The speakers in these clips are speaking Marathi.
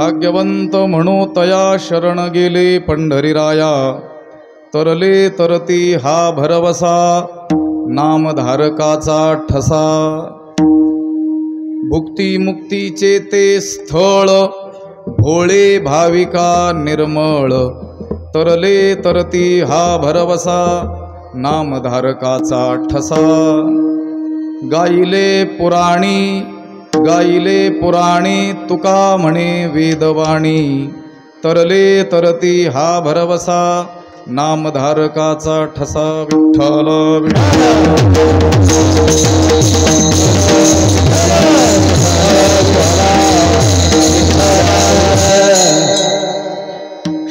भाग्यवंत म्हणू तया शरण गेले पंढरीराया तरले तरती हा भरवसा नामधारकाचा ठसा भुक्ती मुक्तीचे ते स्थळ भोळे भाविका निर्मळ तरले तरती हा भरवसा नामधारकाचा ठसा गायिले पुराणी तुका म्हणे वेदवाणी तरले तरती हा भरवसा नामधारकाचा ठसा विठ्ठल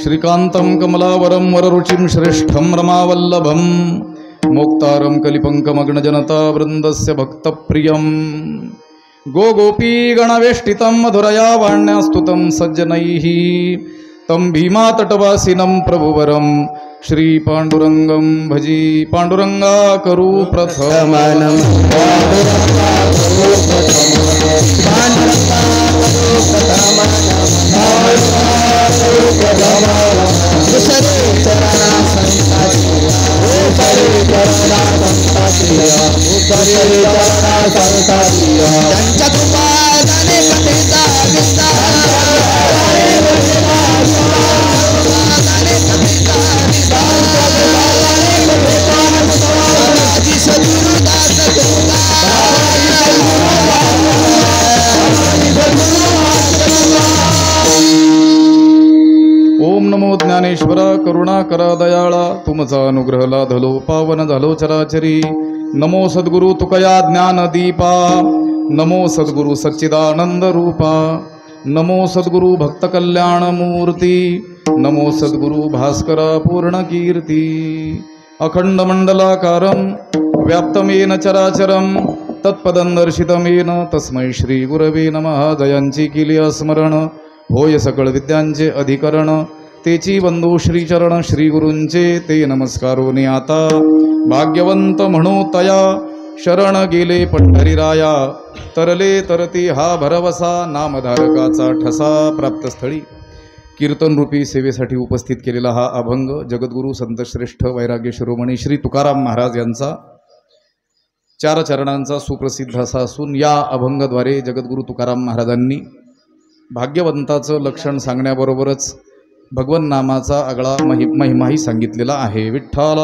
श्रीकांतं कमलावरं वररुचिं श्रेष्ठं रमावल्लभं मोक्तारं कलिपङ्कमग्नजनता वृन्दस्य भक्तप्रियं गोपी गणवेष्टितं मधुरया वाण्यास्तुतं सज्जनैः तं भीमातटवासिनं प्रभुवरं श्री पांडुरंगं भजी पांडुरंगा करू प्रथमनं ओम नमो ज्ञानेश्वरा करुणा करा दयाळा तुमचा अनुग्रह लाधलो पावन झालो चराचरी नमो सद्गुरु तुकया ज्ञान दीपा नमो सद्गुरु सच्चिदानंद रूपा नमो सद्गुरु भक्त कल्याण मूर्ती नमो सद्गुरु भास्करा पूर्ण कीर्ती अखंड मंडलाकारं व्याप्तमेन चराचरं तत्पदं दर्शितमेन तस्मै श्री गुरवे नमः जयांची केली स्मरण होय सकळ विद्यांचे अधिकरण तेची वंदू श्रीचरण श्री गुरूंचे ते नमस्कारोनी आता भाग्यवंत म्हणू तया शरण गेले पंढरीराया तरले तरती हा भरवसा नामधारकाचा ठसा प्राप्तस्थळी कीर्तन रूपी सेवेसाठी उपस्थित केलेला हा अभंग जगद्गुरु संतश्रेष्ठ वैराग्य शिरोमणी श्री तुकाराम महाराज यांचा 4 चरणांचा सुप्रसिद्ध असा असून या अभंगाद्वारे जगद्गुरु तुकाराम महाराजांनी भाग्यवंताचं लक्षण सांगण्याबरोबरच भगवन नामाचा आगळा महिमाही सांगितलेला आहे विठ्ठल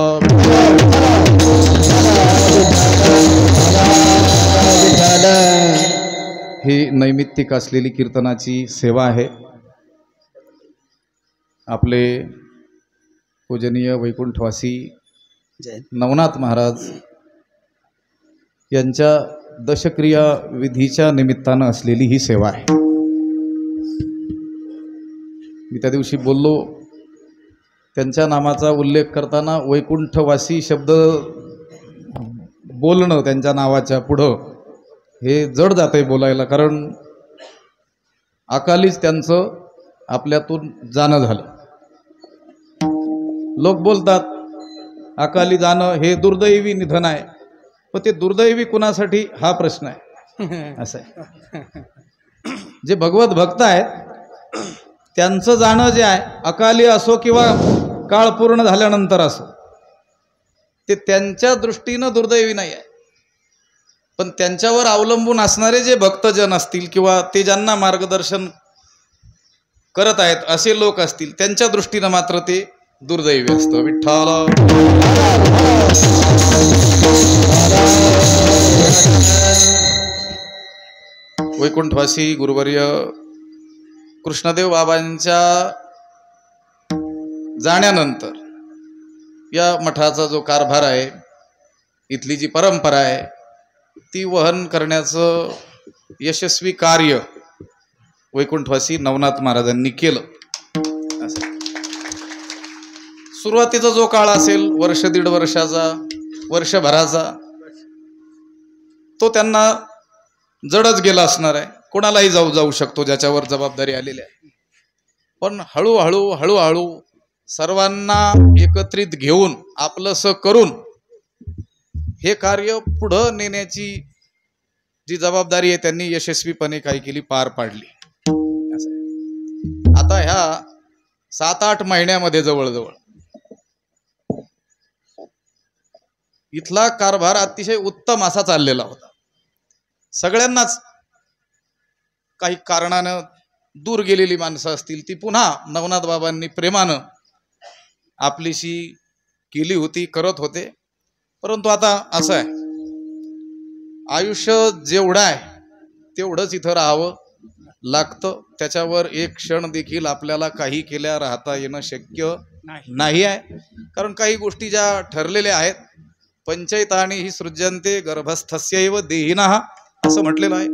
ही नैमित्तिक असलेली कीर्तनाची सेवा आहे आपले पूजनीय वैकुंठवासी नवनाथ महाराज यांच्या दशक्रिया विधीच्या निमित्तानं असलेली ही सेवा आहे मी त्या दिवशी बोललो त्यांच्या नामाचा उल्लेख करताना वैकुंठवासी शब्द बोलणं त्यांच्या नावाच्या पुढं हे जड जातंय बोलायला कारण अकालीच त्यांचं आपल्यातून जाणं झालं लोक बोलतात अकाली जाणं हे दुर्दैवी निधन आहे पण ते दुर्दैवी कुणासाठी हा प्रश्न आहे असं आहे जे भगवत भक्त आहेत त्यांचं जाणं जे आहे अकाली असो किंवा काळ पूर्ण झाल्यानंतर असो ते त्यांच्या दृष्टीनं दुर्दैवी नाही आहे पण त्यांच्यावर अवलंबून असणारे जे भक्तजन असतील किंवा ते ज्यांना मार्गदर्शन करत आहेत असे लोक असतील त्यांच्या दृष्टीनं मात्र ते दुर्दैवी असतं. विठ्ठल वैकुंठवासी गुरुवर्य कृष्णदेव बाबांच्या जाण्यानंतर या मठाचा जो कारभार आहे, इथली जी परंपरा आहे ती वहन करण्याचं यशस्वी कार्य वैकुंठवासी नवनाथ महाराजांनी केलं. सुरुवातीचा जो काळ असेल वर्ष दीड वर्षाचा वर्षभराचा तो त्यांना जडच गेला असणार आहे. कोणालाही जाऊ शकतो ज्याच्यावर जबाबदारी आलेली आहे. पण हळूहळू सर्वांना एकत्रित घेऊन आपलंसं करून हे कार्य पुढं नेण्याची जी जबाबदारी आहे त्यांनी यशस्वीपणे काय केली, पार पाडली. आता ह्या 7-8 महिन्यामध्ये जवळजवळ इथला कारभार अतिशय उत्तम असा चाललेला होता. सगळ्यांनाच काही कारणानं दूर गेलेली माणसं असतील ती पुन्हा नवनाथ बाबांनी प्रेमानं आपलीशी केली होती, करत होते. परंतु आता असं आहे, आयुष्य जेवढं आहे तेवढंच इथं राहावं लागतं. त्याच्यावर एक क्षण देखील आपल्याला काही केल्या राहता येणं शक्य नाही आहे. कारण काही गोष्टी ज्या ठरलेल्या आहेत, पंचैतानि हि सृज्यन्ते गर्भस्थस्यैव देहिनः असं म्हटलेलं आहे.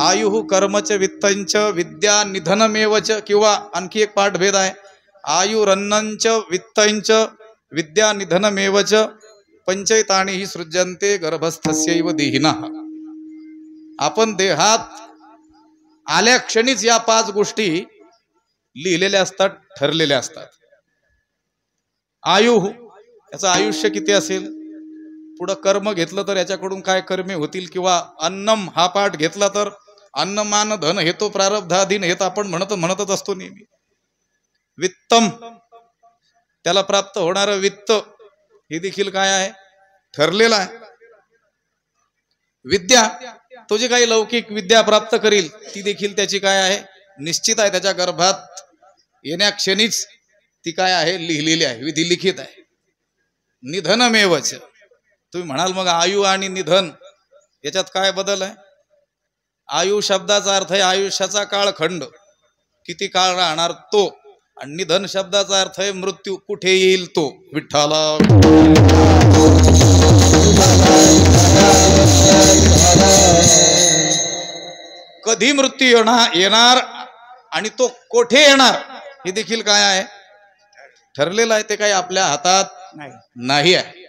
आयुः कर्मच वित्तंच विद्या निधनमेवच, किंवा आणखी एक पाठभेद आहे, आयुरन्नंच वित्तंच विद्या निधनमेवच पंचैतानि हि सृज्यन्ते गर्भस्थस्यैव देहिनः. आपण देहात आल्या क्षणीच या 5 गोष्टी लिहिलेल्या असतात, ठरलेल्या असतात. आयुः याचं आयुष्य किती असेल, पुढं कर्म घेतलं तर याच्याकडून काय कर्मे होतील, किंवा अन्नम हा पाठ घेतला तर अन्नमान धन हेतो प्रारब्धाधीन हेत आपण म्हणतच असतो नेहमी. वित्तम त्याला प्राप्त होणारं वित्त हे देखील काय आहे, ठरलेलं आहे. विद्या तो जी काही लौकिक विद्या प्राप्त करील ती देखील त्याची काय आहे, निश्चित आहे. त्याच्या गर्भात येण्या क्षणीच ती काय आहे, लिहिलेली आहे, विधी लिखित आहे. निधनमेवच. तुम्ही म्हणाल मग आयु आणि निधन याच्यात काय बदल आहे? आयु शब्दाचा अर्थ आहे आयुष्याचा काळखंड, किती काळ राहणार तो, आणि निधन शब्दाचा अर्थ आहे मृत्यू, कुठे येईल तो. विठ्ठला कधी मृत्यू येणार आणि तो कोठे येणार हे देखील काय आहे, ठरलेलं आहे. ते काही आपल्या हातात नाही आहे.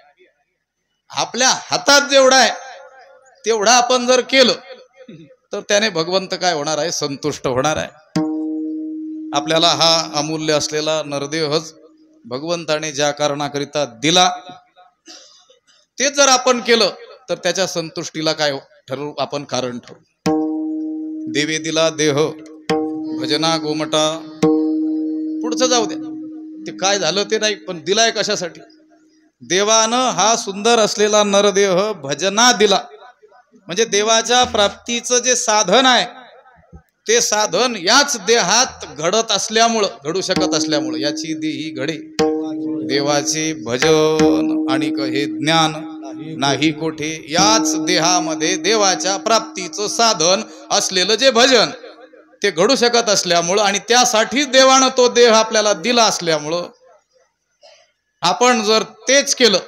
आपल्या हातात जेवढा आहे तेवढा आपण जर केलं तर त्याने भगवंत काय होणार आहे, संतुष्ट होणार आहे. आपल्याला हा अमूल्य असलेला नरदेहच भगवंताने ज्या कारणाकरिता दिला ते जर आपण केलं तर त्याच्या संतुष्टीला काय ठरवू आपण, कारण ठरवू. देवे दिला देह भजना गोमटा, पुढचं जाऊ द्या, ते काय झालं ते नाही, पण दिलाय कशासाठी? देवानं हा सुंदर असलेला नरदेह भजना दिला, म्हणजे देवाच्या प्राप्तीचं जे साधन आहे ते साधन याच देहात घडू शकत असल्यामुळं याची देही घडे देवाचे भजन आणि हे ज्ञान नाही कोठे. याच देहामध्ये देवाच्या प्राप्तीचं साधन असलेलं जे भजन ते घडू शकत असल्यामुळं आणि त्यासाठी देवानं तो देह आपल्याला दिला असल्यामुळं आपण जर तेच केलं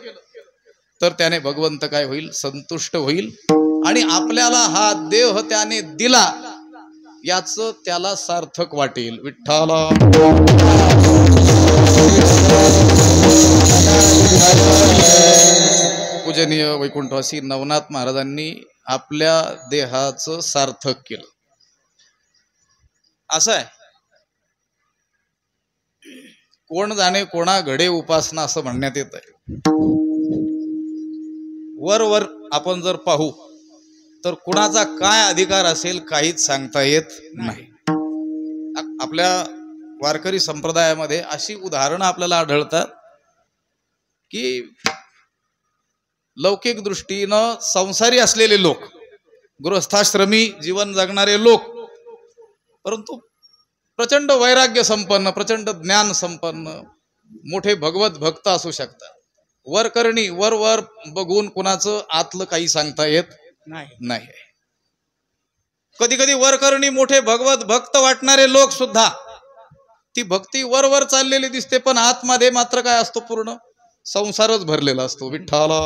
तर त्याने भगवंत काय होईल, संतुष्ट होईल. आणि आपल्याला हा देह त्याने दिला याच त्याला सार्थक वाटेल. विठ्ठला पूजनीय वैकुंठवासी नवनाथ महाराजांनी आपल्या देहाचं सार्थक केलं. असं आहे, कोण जाणे कोणा घडे उपासना असं म्हणण्यात येत आहे. वर आपण जर पाहू तर कुणाचा काय अधिकार असेल काहीच सांगता येत नाही. आपल्या वारकरी संप्रदायामध्ये अशी उदाहरणं आपल्याला आढळतात की लौकिक दृष्टीनं संसारी असलेले लोक, गृहस्थाश्रमी जीवन जगणारे लोक, परंतु प्रचंड वैराग्य संपन्न, प्रचंड ज्ञान संपन्न मोठे भगवत भक्त असू शकतात. वरकरणी वर वर बघून कुणाचं आतलं काही सांगता येत नाही. कधी कधी वरकरणी मोठे भगवत भक्त वाटणारे लोक सुद्धा ती भक्ती वर वर चाललेली दिसते, पण आतमध्ये मात्र काय असतो? पूर्ण संसारच भरलेला असतो. विठ्ठला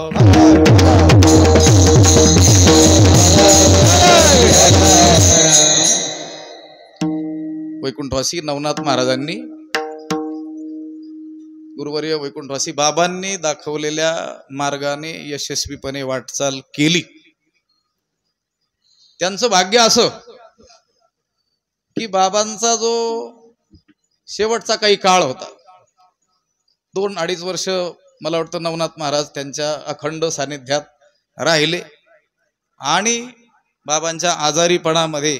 वैकुंठवासी नवनाथ महाराजांनी, गुरुवर्य वैकुंठवासी बाबांनी दाखवलेल्या मार्गाने यशस्वीपणे वाटचाल केली. त्यांचं भाग्य असं की बाबांचा जो शेवटचा काही काळ होता, 2-2.5 वर्ष मला वाटतं नवनाथ महाराज त्यांच्या अखंड सानिध्यात राहिले आणि बाबांच्या आजारीपणामध्ये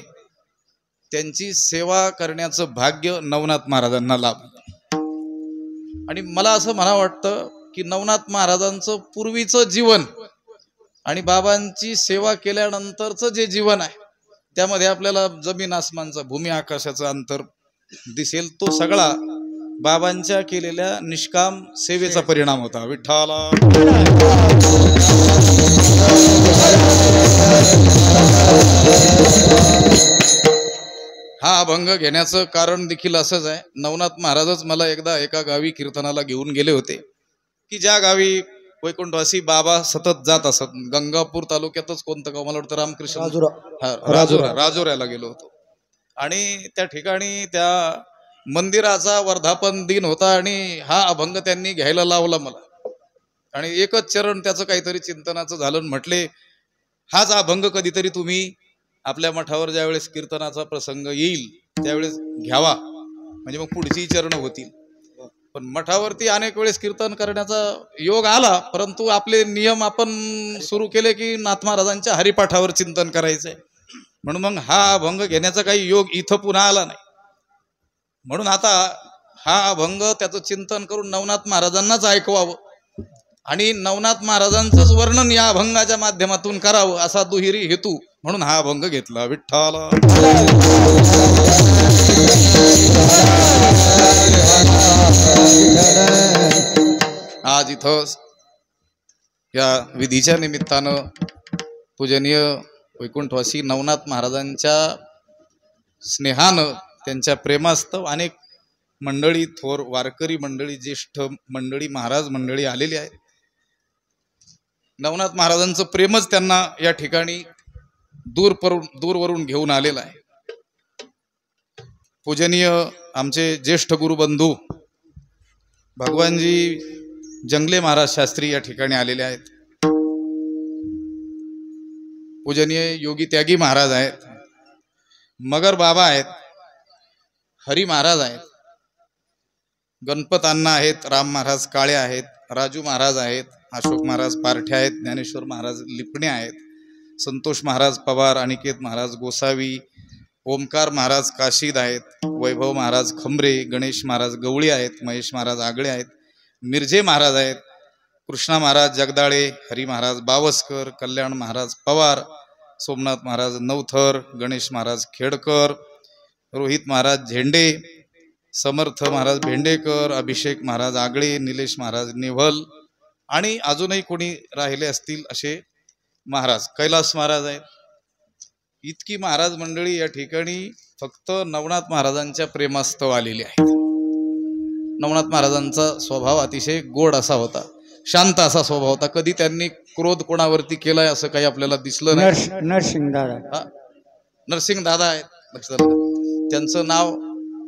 त्यांची सेवा करण्याचं भाग्य नवनाथ महाराजांना लाभलं. आणि मला असं म्हणा वाटतं की नवनाथ महाराजांचं पूर्वीचं जीवन आणि बाबांची सेवा केल्यानंतरचं जे जीवन आहे त्यामध्ये आपल्याला जमीन आसमानचा, भूमी आकाशाचं अंतर दिसेल. तो सगळा बाबांच्या केलेल्या निष्काम सेवेचा परिणाम होता. विठ्ठला हा अभंग घेण्याचं कारण देखील असंच आहे. नवनाथ महाराजच मला एकदा एका गावी कीर्तनाला घेऊन गेले होते की ज्या गावी वैकुंठवासी बाबा सतत जात असत. गंगापूर तालुक्यातच कोणतं गाव, मला वाटतं रामकृष्ण राजुऱ्याला गेलो होतो. आणि त्या ठिकाणी त्या मंदिराचा वर्धापन दिन होता आणि हा अभंग त्यांनी घ्यायला लावला मला. आणि एकच चरण त्याचं काहीतरी चिंतनाचं झालं. म्हटले हाच अभंग कधीतरी तुम्ही आपल्या मठावर ज्यावेळेस कीर्तनाचा प्रसंग येईल त्यावेळेस घ्यावा, म्हणजे मग पुढची चरण होतील. पण मठावरती अनेक वेळेस कीर्तन करण्याचा योग आला, परंतु आपले नियम आपण सुरू केले की नाथ महाराजांच्या हरिपाठावर चिंतन करायचंय, म्हणून मग हा अभंग घेण्याचा काही योग इथं पुन्हा आला नाही. म्हणून आता हा अभंग त्याचं चिंतन करून नवनाथ महाराजांनाच ऐकवावं आणि नवनाथ महाराजांचंच वर्णन या अभंगाच्या माध्यमातून करावं असा दुहेरी हेतू म्हणून हा अभंग घेतला. विठ्ठला आज इथं या विधीच्या निमित्तानं पूजनीय वैकुंठवासी नवनाथ महाराजांच्या स्नेहानं, त्यांच्या प्रेमास्तव अनेक मंडळी, थोर वारकरी मंडळी, ज्येष्ठ मंडळी, महाराज मंडळी आलेली आहेत. नवनाथ महाराजांचं प्रेमच त्यांना या ठिकाणी दूरवरून घेऊन आलेलं आहे. पूजनीय आमचे ज्येष्ठ गुरुबंधू भगवानजी जंगले महाराज शास्त्री या ठिकाणी आलेले आहेत. पूजनीय योगी त्यागी महाराज आहेत, मगर बाबा आहेत, हरी महाराज आहेत, गणपत अण्णा आहेत, राम महाराज काळे आहेत, राजू महाराज आहेत, अशोक महाराज पारठे आहेत, ज्ञानेश्वर महाराज लिपणे आहेत, संतोष महाराज पवार, अनिकेत महाराज गोसावी, ओमकार महाराज काशीद आहेत, वैभव महाराज खंबरे, गणेश महाराज गवळी आहेत, महेश महाराज आगळे आहेत, मिरजे महाराज आहेत, कृष्णा महाराज जगदाळे, हरी महाराज बावस्कर, कल्याण महाराज पवार, सोमनाथ महाराज नवथर, गणेश महाराज खेडकर, रोहित महाराज झेंडे, समर्थ महाराज भेंडेकर, अभिषेक महाराज आगळे, निलेश महाराज नेव्हल आणि अजूनही कोणी राहिले असतील असे महाराज, कैलास महाराज आहेत. इतकी महाराज मंडळी या ठिकाणी फक्त नवनाथ महाराजांच्या प्रेमास्तव आलेली आहेत. नवनाथ महाराजांचा स्वभाव अतिशय गोड असा होता, शांत असा स्वभाव होता. कधी त्यांनी क्रोध कोणावरती केलाय असं काही आपल्याला दिसलं नाही. नरसिंग दादा, नरसिंग दादा आहेत, त्यांचं नाव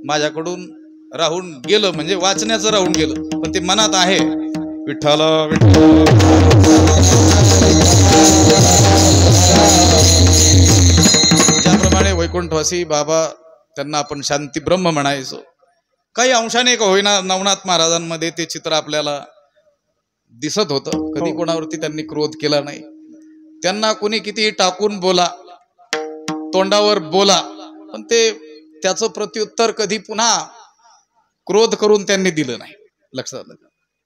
माझ्याकडून राहून गेलं, म्हणजे वाचण्याचं राहून गेलं, पण ते मनात आहे. विठ्ठला ज्याप्रमाणे वैकुंठवासी बाबा त्यांना आपण शांती ब्रह्म म्हणायचो, काही अंशाने का होईना नवनाथ महाराजांमध्ये ते चित्र आपल्याला दिसत होतं. कधी कोणावरती त्यांनी क्रोध केला नाही. त्यांना कोणी कितीही टाकून बोला, तोंडावर बोला, पण ते त्याचं प्रत्युत्तर कधी पुन्हा क्रोध करून त्यांनी दिलं नाही. लक्षात आलं.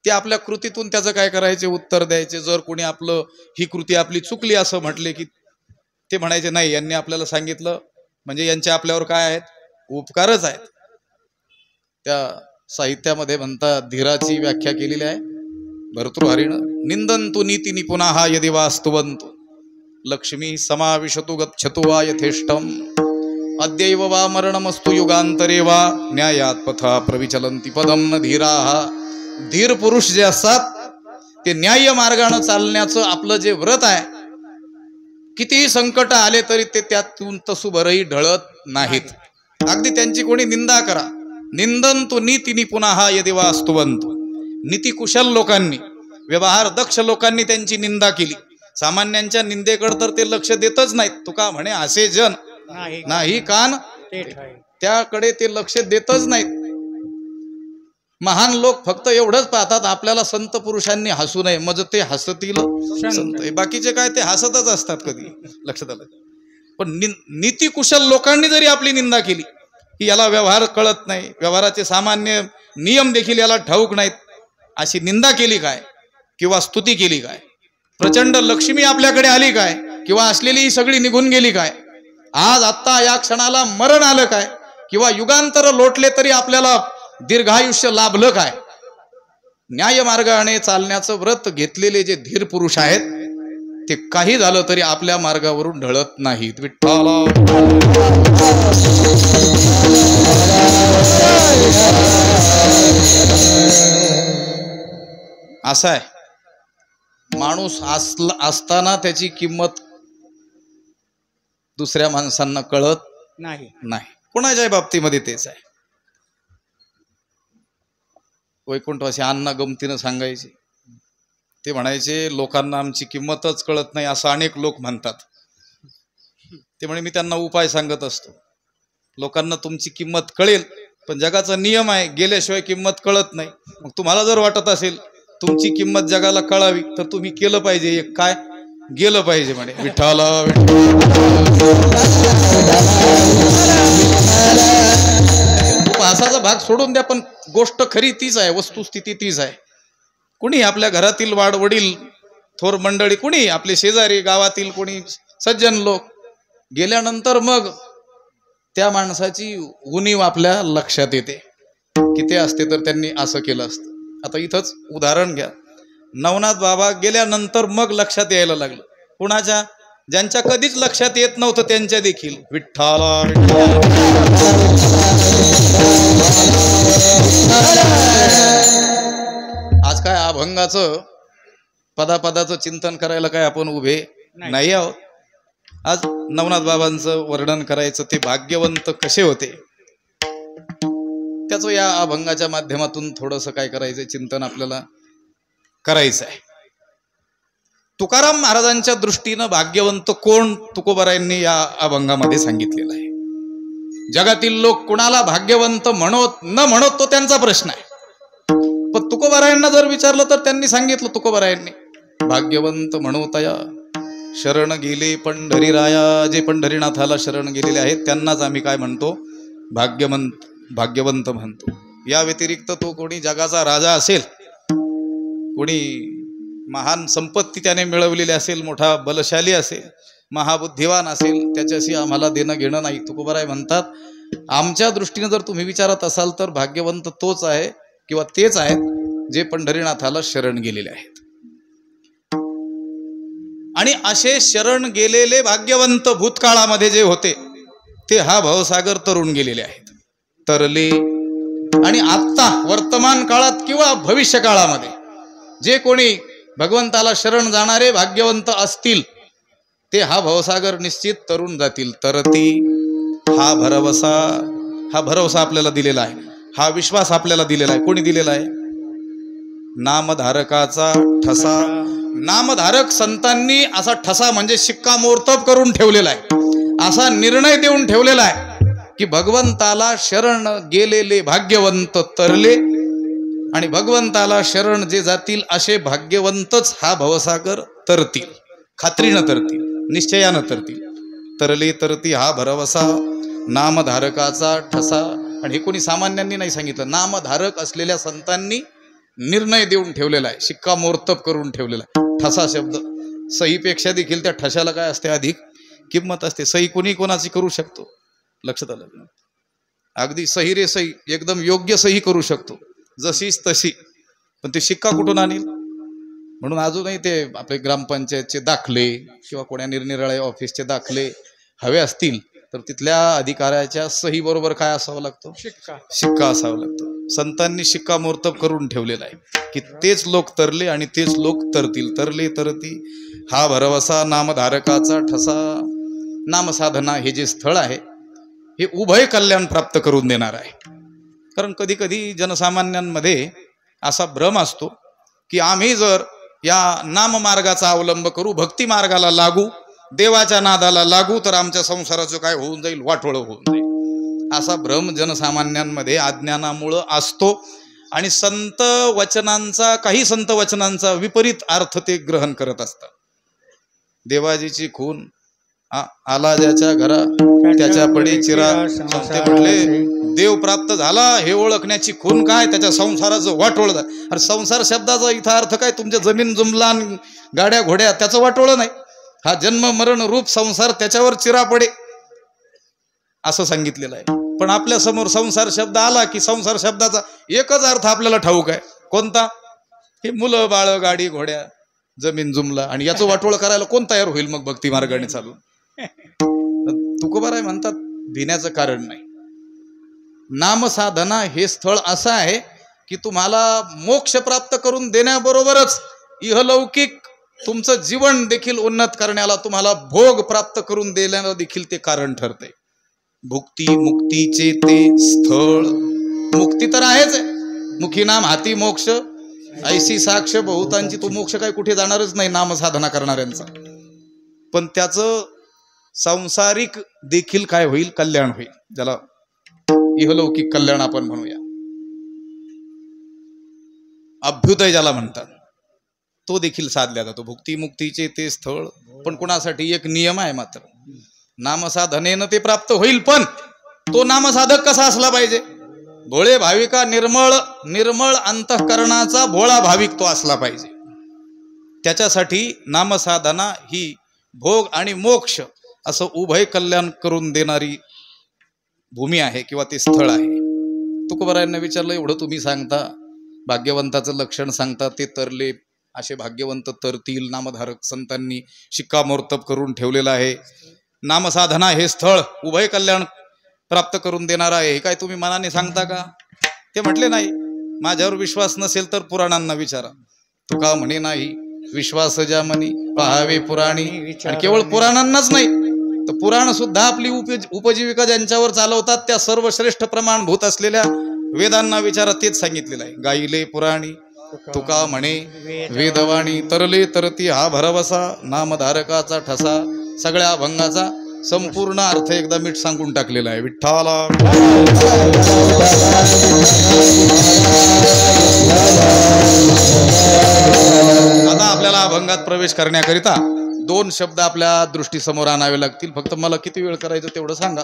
ते आपल्या कृतीतून त्याचं काय करायचे, उत्तर द्यायचे. जर कोणी आपलं ही कृती आपली चुकली असं म्हटले की ते म्हणायचे नाही, यांनी आपल्याला सांगितलं म्हणजे यांचे आपल्यावर काय आहेत, उपकारच आहेत. त्या साहित्यामध्ये म्हणतात, धीराची व्याख्या केलेली आहे भर्तृहरीनं. निंदन्तु नीती निपुणाः यदि वा स्तुवन्तु लक्ष्मी समाविशतु गच्छतु वा यथेष्टम अद्यैव वा मरणमस्तु युगांतरे वा न्यायात पथा प्रविचलन्ति पदम न धीराः. धीर पुरुष जे असतात ते न्याय मार्गाने चालण्याचं आपलं जे व्रत आहे, कितीही संकट आले तरी ते त्यातून तसुभरही ढळत नाहीत. अगदी त्यांची कोणी निंदा करा, निंदन्तु नीती निपुणाः यदि वा स्तुवन्तु. नीतिकुशल लोकांनी, व्यवहार दक्ष लोकांनी त्यांची निंदा केली. सामान्यांच्या निंदेकडे तर ते लक्ष देतच नाहीत. तुका म्हणे असे जन नाही कान त्याकडे ते लक्ष देतच नाहीत. महान लोक फक्त एवढंच पाहतात, आपल्याला संत पुरुषांनी हसू नये, मग ते हसतील संत, बाकीचे काय ते हसतच असतात कधी, लक्षात आलं. पण नीतिकुशल लोकांनी जरी आपली निंदा केली की याला व्यवहार कळत नाही, व्यवहाराचे सामान्य नियम देखील याला ठाऊक नाहीत, अशी निंदा केली काय किंवा स्तुती केली काय, प्रचंड लक्ष्मी आपल्याकडे आली काय किंवा असलेली ही सगळी निघून गेली काय, आज आत्ता या क्षणाला मरण आलं काय किंवा युगांतर लोटले तरी आपल्याला दीर्घायुष्य लाभलं काय. न्याय मार्गाने चालण्याचं व्रत घेतलेले जे धीर पुरुष आहेत ते काही झालं तरी आपल्या मार्गावरून ढळत नाहीत. विठ्ठला असा आहे माणूस असताना त्याची किंमत दुसऱ्या माणसांना कळत नाही. कोणाच्याही बाबतीमध्ये तेच आहे. वैकुंठवासी अण्णा गमतीनं सांगायचे, ते म्हणायचे लोकांना आमची किंमतच कळत नाही असं अनेक लोक म्हणतात. ते म्हणे मी त्यांना उपाय सांगत असतो, लोकांना तुमची किंमत कळेल, पण जगाचा नियम आहे गेल्याशिवाय किंमत कळत नाही. मग तुम्हाला जर वाटत असेल तुमची किंमत जगाला कळावी तर तुम्ही केलं पाहिजे, एक काय गेलं पाहिजे म्हणे. विठ्ठला उपहासाचा भाग सोडून द्या, पण गोष्ट खरी तीच आहे, वस्तुस्थिती तीच आहे. कुणी आपल्या घरातील वाडवडील थोर मंडळी, कुणी आपले शेजारी गावातील कोणी सज्जन लोक गेल्यानंतर मग त्या माणसाची उणीव आपल्या लक्षात येते की ते असते तर त्यांनी असं केलं असतं. आता इथंच उदाहरण घ्या, नवनाथ बाबा गेल्यानंतर मग लक्षात यायला लागलं कुणाच्या, ज्यांच्या कधीच लक्षात येत नव्हतं त्यांच्या देखील. विठ्ठला आज काय अभंगाचं पदापदाचं चिंतन करायला काय आपण उभे नाही आहोत. आज नवनाथ बाबांचं वर्णन करायचं, ते भाग्यवंत कसे होते त्याचं या अभंगाच्या माध्यमातून थोडंसं काय करायचं चिंतन आपल्याला करायचं आहे. तुकाराम महाराजांच्या दृष्टीनं भाग्यवंत कोण, तुकोबारायांनी या अभंगामध्ये सांगितलेलं आहे. जगातील लोक कुणाला भाग्यवंत म्हणत न म्हणत तो त्यांचा प्रश्न आहे, पण तुकोबारायांना जर विचारलं तर त्यांनी सांगितलं, तुकोबारायांनी भाग्यवंत म्हणवतया शरण गेले पंढरीराया. जे पंढरीनाथाला शरण गेलेले आहेत त्यांनाच आम्ही काय म्हणतो, भाग्यवंत म्हणतो. या व्यतिरिक्त तो कोणी जगाचा राजा असेल, कोणी महान संपत्ती त्याने मिळवलेली असेल, मोठा बलशाली असेल, महाबुद्धिवान असेल, त्याच्याशी आम्हाला देणं घेणं नाही. तुकोबाराय म्हणतात आमच्या दृष्टीने जर तुम्ही विचारत असाल तर भाग्यवंत तोच आहे किंवा तेच आहेत जे पंढरीनाथाला शरण गेलेले आहेत. आणि असे शरण गेलेले भाग्यवंत भूतकाळामध्ये जे होते ते हा भवसागर तरुण गेलेले आहेत, तरले. आणि आत्ता वर्तमान काळात किंवा भविष्य काळामध्ये जे कोणी भगवंताला शरण जाणारे भाग्यवंत असतील ते हा भवसागर निश्चित तरुण जातील. तरती हा भरवसा आपल्याला दिलेला आहे, हा विश्वास आपल्याला दिलेला आहे. कोणी दिलेला आहे? नामधारकाचा ठसा. नामधारक संतांनी असा ठसा म्हणजे शिक्कामोर्तब करून ठेवलेला आहे, असा निर्णय देऊन ठेवलेला आहे की भगवंताला शरण गेलेले भाग्यवंत तरले, आणि भगवंताला शरण जे जातील असे भाग्यवंतच हा भवसागर तरतील, खात्रीनं तरतील, निश्चयानं तरतील. तरले तरती हा भरवसा नामधारकाचा ठसा. आणि हे कोणी सामान्यांनी नाही सांगितलं, नामधारक असलेल्या संतांनी निर्णय देऊन ठेवलेला आहे, शिक्कामोर्तब करून ठेवलेला आहे. ठसा शब्द, सहीपेक्षा देखील त्या ठशाला काय असते, अधिक किंमत असते. सही कोणी कोणाची करू शकतो, लक्षात आलं. अगदी सही रे सही, एकदम योग्य सही करू शकतो, जशीच तशी. पण ते शिक्का कुठून आणेल? म्हणून अजूनही ते आपले ग्रामपंचायतचे दाखले किंवा कोण्या निरनिराळ्या ऑफिसचे दाखले हवे असतील तर तिथल्या अधिकाऱ्याच्या सही बरोबर काय असावं लागतो? शिक्का असावा लागतो. संतांनी शिक्कामोर्तब करून ठेवलेला आहे की तेच लोक तरले आणि तेच लोक तरतील. तरले तरती हा भरवसा नामधारकाचा ठसा. नामसाधना हे जे स्थळ आहे हे उभय कल्याण प्राप्त करून देणार आहे. कारण कधी कधी जनसामान्यांमध्ये असा भ्रम असतो की आम्ही जर या नाममार्गाचा अवलंब करू, भक्ती मार्गाला लागू, देवाच्या नादाला लागू, तर आमच्या संसाराचं काय होऊन जाईल, वाटोळं होऊन जाईल. असा भ्रम जनसामान्यांमध्ये अज्ञानामुळं असतो आणि काही संत वचनांचा विपरीत अर्थ ते ग्रहण करत असतात. देवाजीची खून आला ज्याच्या घरा त्याच्या पडी चिरा. ते म्हटले देव प्राप्त झाला हे ओळखण्याची खून काय, त्याच्या संसाराचं वाटोळ झालं. अरे संसार शब्दाचा इथं अर्थ काय? तुमच्या जमीन जुमला गाड्या घोड्या त्याचं वाटोळ नाही. हा जन्म मरण रूप संसार, त्याच्यावर चिरा पडे असं सांगितलेलं आहे. पण आपल्या समोर संसार शब्द आला की संसार शब्दाचा एकच अर्थ आपल्याला ठाऊक आहे. कोणता? हे मुलं बाळ गाडी घोड्या जमीन जुमला. आणि याचं वाटोळ करायला कोण तयार होईल मग भक्ती मार्गाने चालू? तुकोबाराय म्हणतात भिण्याचं कारण नाही. नामसाधना हे स्थळ असं आहे की तुम्हाला मोक्ष प्राप्त करून देण्याबरोबरच इहलौकिक तुमचं जीवन देखील उन्नत करण्याला, तुम्हाला भोग प्राप्त करून देण्याला देखील ते कारण ठरते. भुक्ती मुक्तीचे ते स्थळ. मुक्ती तर आहेच आहे, मुखी नाम हाती मोक्ष ऐशी साक्ष बहुतांची. तो मोक्ष काय कुठे जाणारच नाही नामसाधना करणाऱ्यांचा. पण त्याचं सांसारिक देखील काय होईल, कल्याण होईल. ज्याला इहलौकिक कल्याण आपण म्हणूया, अभ्युदय ज्याला म्हणतात, तो देखील साधला जातो. भुक्ती मुक्तीचे ते स्थळ. पण कोणासाठी एक नियम आहे मात्र, नामसाधनेनं ते प्राप्त होईल. पण तो नामसाधक कसा असला पाहिजे? भोळे भाविका, निर्मळ अंतःकरणाचा भोळा भाविक तो असला पाहिजे. त्याच्यासाठी नामसाधना ही भोग आणि मोक्ष असं उभय कल्याण करून देणारी भूमी आहे किंवा ते स्थळ आहे. तुकोबारायांना विचारलं, एवढं तुम्ही सांगता, भाग्यवंताचं लक्षण सांगता, ते तरले असे भाग्यवंत तरतील. नामधारक संतांनी शिक्कामोर्तब करून ठेवलेलं आहे. नामसाधना हे स्थळ उभय कल्याण प्राप्त करून देणार आहे. हे काय तुम्ही मनाने सांगता का? ते म्हटले नाही. माझ्यावर विश्वास नसेल तर पुराणांना विचारा. तुका म्हणे नाही विश्वास ज्या म्हणी पहावे पुराणी. आणि केवळ पुराणांनाच नाही तर पुराण सुद्धा आपली उपजीविका ज्यांच्यावर चालवतात त्या सर्वश्रेष्ठ प्रमाणभूत असलेल्या वेदांना विचारा. तेच सांगितलेलं आहे. गाईले पुराणी तुका म्हणे वेदवाणी. तरले तरती हा भरवसा नामधारकाचा ठसा. सगळ्या अभंगाचा संपूर्ण अर्थ एकदा मीठ सांगून टाकलेला आहे. विठ्ठला आता आपल्याला अभंगात प्रवेश करण्याकरिता 2 शब्द आपल्या दृष्टीसमोर आणावे लागतील. फक्त मला किती वेळ करायचं तेवढं सांगा.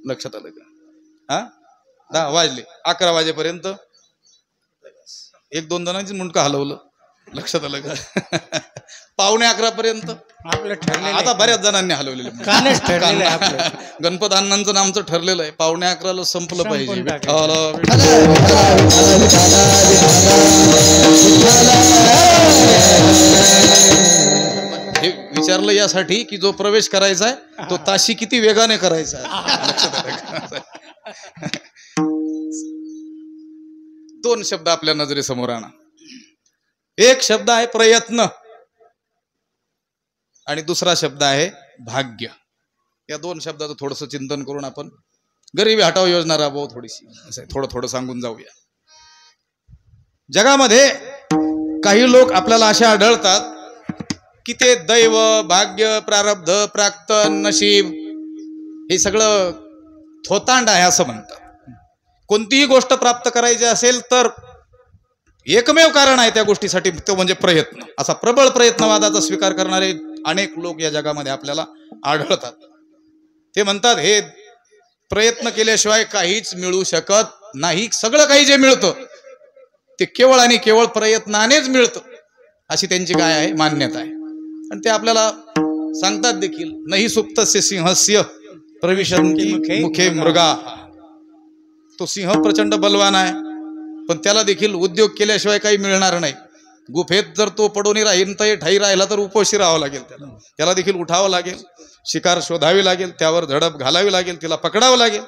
लक्षात आलं का? 10 वाजले, 11 वाजेपर्यंत 1-2 जणांची मुंडकं हलवलं. लक्षात आलं का? 11:15 पर्यंत आपलं ठरलेलं. आता बऱ्याच जणांनी हलवलेलं. गणपत अण्णांचं नामचं ठरलेलं आहे. 11:15 संपलं पाहिजे. हे विचारलं यासाठी की जो प्रवेश करायचा आहे तो ताशी किती वेगाने करायचा आहे. लक्षात आलं का? 2 शब्द आपल्या नजरेसमोर आणा. एक शब्द आहे प्रयत्न आणि दुसरा शब्द आहे भाग्य. या 2 शब्दाचं थोडंसं चिंतन करून आपण गरिबी हटाव योजना राबवू. थोडीशी थोडं सांगून जाऊया. जगामध्ये काही लोक आपल्याला असे आढळतात की ते दैव, भाग्य, प्रारब्ध, प्राक्तन, नशीब हे सगळं थोतांड आहे असं म्हणतात. कोणतीही गोष्ट प्राप्त करायची असेल तर एकमेव कारण आहे त्या गोष्टीसाठी, तो म्हणजे प्रयत्न. असा प्रबळ प्रयत्नवादाचा स्वीकार करणारे अनेक लोक या जगामध्ये आपल्याला आढळतात. ते म्हणतात हे प्रयत्न केल्याशिवाय काहीच मिळू शकत नाही. सगळं काही जे मिळतं ते केवळ आणि केवळ प्रयत्नानेच मिळतं, अशी त्यांची काय आहे मान्यता आहे. आणि ते आपल्याला सांगतात देखील, नाही सुप्तस्य सिंहस्य प्रविशन्ति मुखे मृगा. तो सिंह प्रचंड बलवान आहे, पण त्याला देखील उद्योग केल्याशिवाय काही मिळणार नाही. गुफेत जर तो पडून राहील तर ठाई राहिला तर उपोषी राहावं लागेल, त्याला देखील उठावं लागेल, शिकार शोधावी लागेल, त्यावर झडप घालावी लागेल, तिला पकडावं लागेल,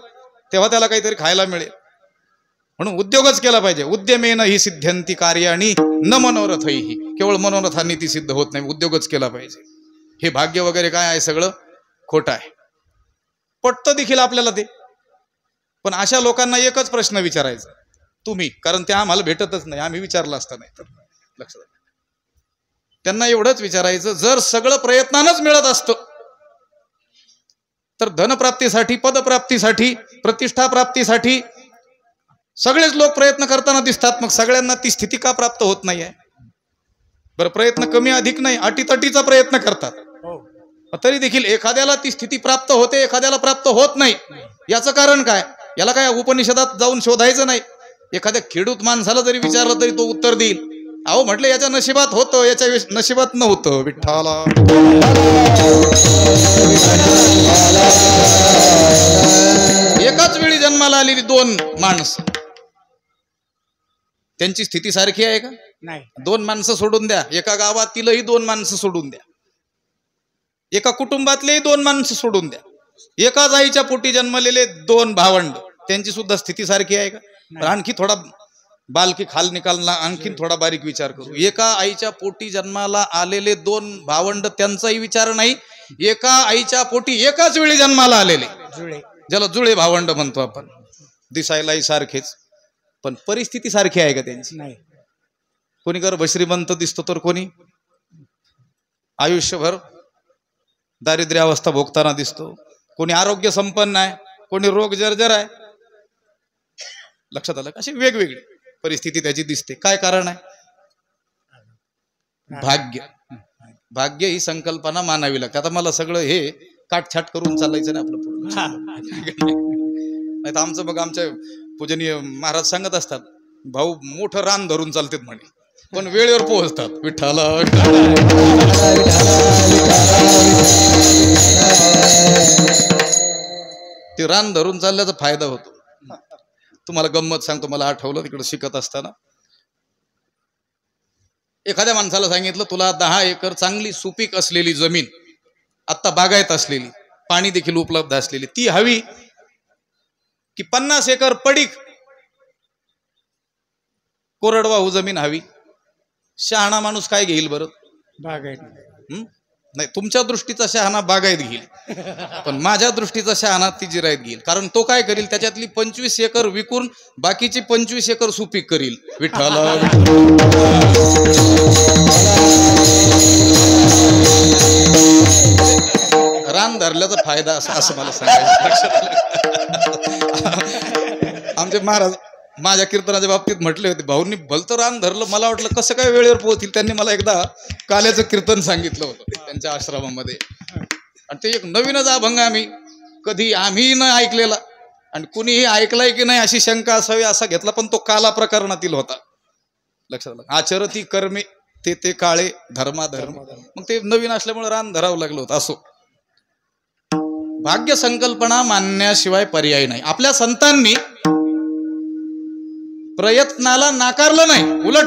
तेव्हा त्याला काहीतरी खायला मिळेल. म्हणून उद्योगच केला पाहिजे. उद्यमेन ही सिद्ध्यंती कार्याणी न मनोरथही. केवळ मनोरथांनी ती सिद्ध होत नाही, उद्योगच केला पाहिजे. हे भाग्य वगैरे काय आहे सगळं खोटं आहे. पटतं देखील आपल्याला ते. पण अशा लोकांना एकच प्रश्न विचारायचा तुम्ही, कारण ते आम्हाला भेटतच नाही, आम्ही विचारलं असतं नाही तर. लक्षात त्यांना एवढंच विचारायचं, जर सगळं प्रयत्नानच मिळत असतं तर धनप्राप्तीसाठी, पदप्राप्तीसाठी, प्रतिष्ठा प्राप्तीसाठी सगळेच लोक प्रयत्न करताना दिसतात, मग सगळ्यांना ती स्थिती का प्राप्त होत नाही आहे? बरं, प्रयत्न कमी अधिक नाही, अटीतटीचा प्रयत्न करतात, तरी देखील एखाद्याला ती स्थिती प्राप्त होते, एखाद्याला प्राप्त होत नाही. याचं कारण काय? याला काय उपनिषदात जाऊन शोधायचं नाही. एखाद्या खेडूत माणसाला जरी विचारलं तरी तो उत्तर देईल, अहो म्हटलं याच्या नशिबात होतं, याच्या नशिबात नव्हतं. विठ्ठला. एकाच वेळी जन्माला आलेली दोन माणसं, त्यांची स्थिती सारखी आहे का? नाही. दोन माणसं सोडून द्या, एका गावातीलही दोन माणसं सोडून द्या, एका कुटुंबातलेही दोन माणसं सोडून द्या, एकाच आईच्या पोटी जन्मलेले दोन भावंड, त्यांची सुद्धा स्थिती सारखी आहे का? आणखी थोडा बालकी खाल निकालला, आणखीन थोडा बारीक विचार करू. एका आईच्या पोटी जन्माला आलेले दोन भावंड, त्यांचाही विचार नाही. एका आईच्या पोटी एकाच वेळी जन्माला आलेले, ज्याला जुळे भावंड म्हणतो आपण, दिसायलाही सारखेच, पण परिस्थिती सारखी आहे का त्यांची? नाही. कोणी गर्भ श्रीमंत दिसतो तर कोणी आयुष्यभर दारिद्र्य अवस्था भोगताना दिसतो, कोणी आरोग्य संपन्न आहे, कोणी रोग जर्जर आहे. लक्षात आलं? अशी वेगवेगळी परिस्थिती त्याची दिसते. काय कारण आहे? भाग्य. भाग्य ही संकल्पना मानावी लागते. आता मला सगळं हे काटछाट करून चालायचं नाही आपलं. नाही तर आमचं बघ, आमच्या पूजनीय महाराज सांगत असतात, भाऊ मोठं रान धरून चालतात म्हणे, पण वेळेवर पोहोचतात. विठ्ठला. ते रान धरून चालल्याचा फायदा होतो. तुम्हाला गंमत सांगतो, मला आठवलं तिकडे शिकत असताना एखाद्या माणसाला सांगितलं, तुला 10 एकर चांगली सुपीक असलेली जमीन, आत्ता बागायत असलेली, पाणी देखील उपलब्ध असलेली, ती हवी की 50 एकर पडीक कोरडवाहू जमीन हवी? शहाणा माणूस काय घेईल बरं? बागायत. नाही, तुमच्या दृष्टीचा शहाणा बागायत घेईल, पण माझ्या दृष्टीचा शहाणा ती जिरायत घेईल. कारण तो काय करील, त्याच्यातली 25 एकर विकून बाकीची 25 एकर सुपीक करील. विठ्ठला. रान धरल्याचा फायदा असं मला सांगायचं. आमचे महाराज माझ्या कीर्तनाच्या बाबतीत म्हटले होते, भाऊंनी भलतं रान धरलं. मला वाटलं कसं काय वेळेवर पोहोचतील. त्यांनी मला एकदा काल्याचं कीर्तन सांगितलं होतं त्यांच्या आश्रमामध्ये, आणि ते एक नवीनच अभंग आम्ही न ऐकलेला, आणि कुणीही ऐकलाय की नाही अशी शंका असावी असा घेतला, पण तो काला प्रकरणातील होता. लक्षात आलं? आचरती कर्मे ते काळे धर्माधर्म. मग ते नवीन असल्यामुळे रान धरावं लागलं होतं. असो, भाग्य संकल्पना मानण्याशिवाय पर्याय नाही. आपल्या संतांनी प्रयत्नाला नाकारलं नाही, उलट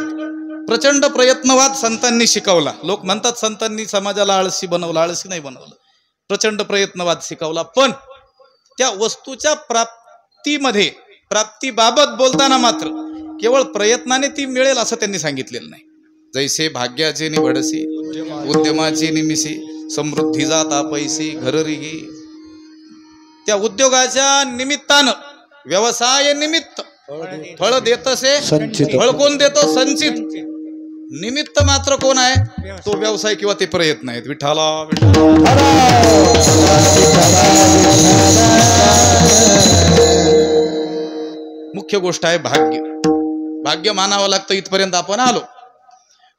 प्रचंड प्रयत्नवाद संतांनी शिकवला. लोक म्हणतात संतांनी समाजाला आळशी बनवलं. आळशी नाही बनवलं, प्रचंड प्रयत्नवाद शिकवला. पण त्या वस्तूच्या प्राप्तीबाबत बोलताना मात्र केवळ प्रयत्नाने ती मिळेल असं त्यांनी सांगितलेलं नाही. जैसे भाग्याचे निवडसी उद्यमाचे निमिसी समृद्धी जाता पैसे घररिगी. त्या उद्योगाच्या निमित्तानं, व्यवसाय निमित्त फळ देतसे फळ कोण देतो? संचित. निमित्त मात्र कोण आहे? तो व्यवसाय किंवा ते प्रयत्न आहेत. विठ्ठला. मुख्य गोष्ट आहे भाग्य. भाग्य मानावं लागतं, इथपर्यंत आपण आलो.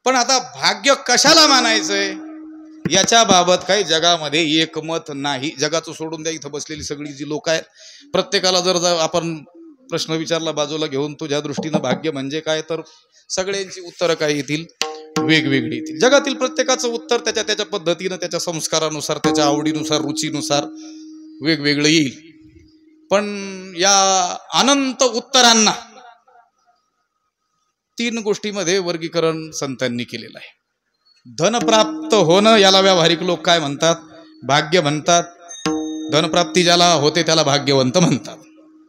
पण आता भाग्य कशाला मानायचंय याच्या बाबत काही जगामध्ये एकमत नाही. जगाचं सोडून द्या, इथं बसलेली सगळी जी लोक आहेत, प्रत्येकाला जर आपण प्रश्न विचारला बाजूला घेऊन, तुझ्या दृष्टीनं भाग्य म्हणजे काय, तर सगळ्यांची उत्तरं काय येतील? वेगवेगळी येतील. जगातील प्रत्येकाचं उत्तर त्याच्या त्याच्या पद्धतीनं, त्याच्या संस्कारानुसार, त्याच्या आवडीनुसार, रुचीनुसार वेगवेगळं येईल. पण या अनंत उत्तरांना 3 गोष्टीमध्ये वर्गीकरण संतांनी केलेलं आहे. धन प्राप्त होणं याला व्यावहारिक लोक काय म्हणतात? भाग्य म्हणतात. धनप्राप्ती ज्याला होते त्याला भाग्यवंत म्हणतात.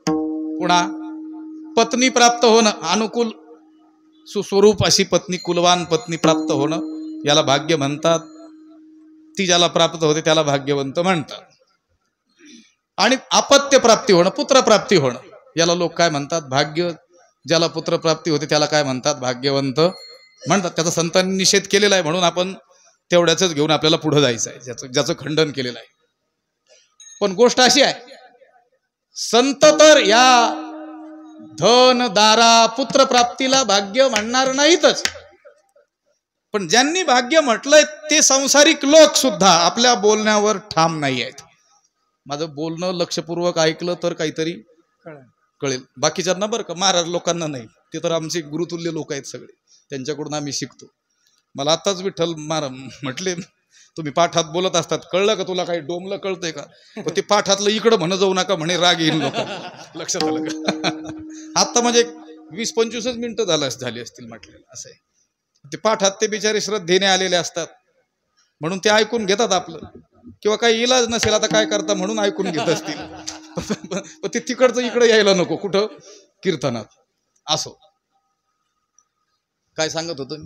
पुन्हा पत्नी प्राप्त होणं, अनुकूल सुस्वरूप अशी पत्नी, कुलवान पत्नी प्राप्त होणं याला भाग्य म्हणतात. ती ज्याला प्राप्त होते त्याला भाग्यवंत म्हणतात. आणि अपत्य प्राप्ती होणं, पुत्रप्राप्ती होणं याला लोक काय म्हणतात? भाग्य. ज्याला पुत्रप्राप्ती होते त्याला काय म्हणतात? भाग्यवंत म्हणतात. त्याचा संतांनी निषेध केलेला आहे, म्हणून आपण तेवढ्याच घेऊन आपल्याला पुढे जायचं आहे, ज्याचं खंडन केलेलं आहे. पण गोष्ट अशी आहे, संत तर या धन दारा पुत्रप्राप्तीला भाग्य म्हणणार नाहीतच. पण ज्यांनी भाग्य म्हटलंय ते सांसारिक लोक सुद्धा आपल्या बोलण्यावर ठाम नाही आहेत. माझं बोलणं लक्षपूर्वक ऐकलं तर काहीतरी कळेल. बाकीच्यांना बरं का, महाराज लोकांना नाही. ते तर आमचे गुरुतुल्य लोक आहेत सगळे, त्यांच्याकडून आम्ही शिकतो. मला आताच विठ्ठल महाराज म्हटले, तुम्ही पाठात बोलत असतात, कळलं का तुला? काही डोमलं कळतंय का? पण ते पाठातलं इकडं म्हणत जाऊ नका म्हणे, राग येईल लोक. लक्षात आलं का? आता म्हणजे 20-25 मिनिटं झाली असतील म्हटलेलं. असं आहे ते. पाठात ते बिचारे श्रद्धेने आलेले असतात म्हणून ते ऐकून घेतात आपलं, किंवा काही इलाज नसेल आता काय करता म्हणून ऐकून घेत असतील. पण ते तिकडचं इकडे यायला नको. कुठं? कीर्तनात. असो. काय सांगत होतो मी?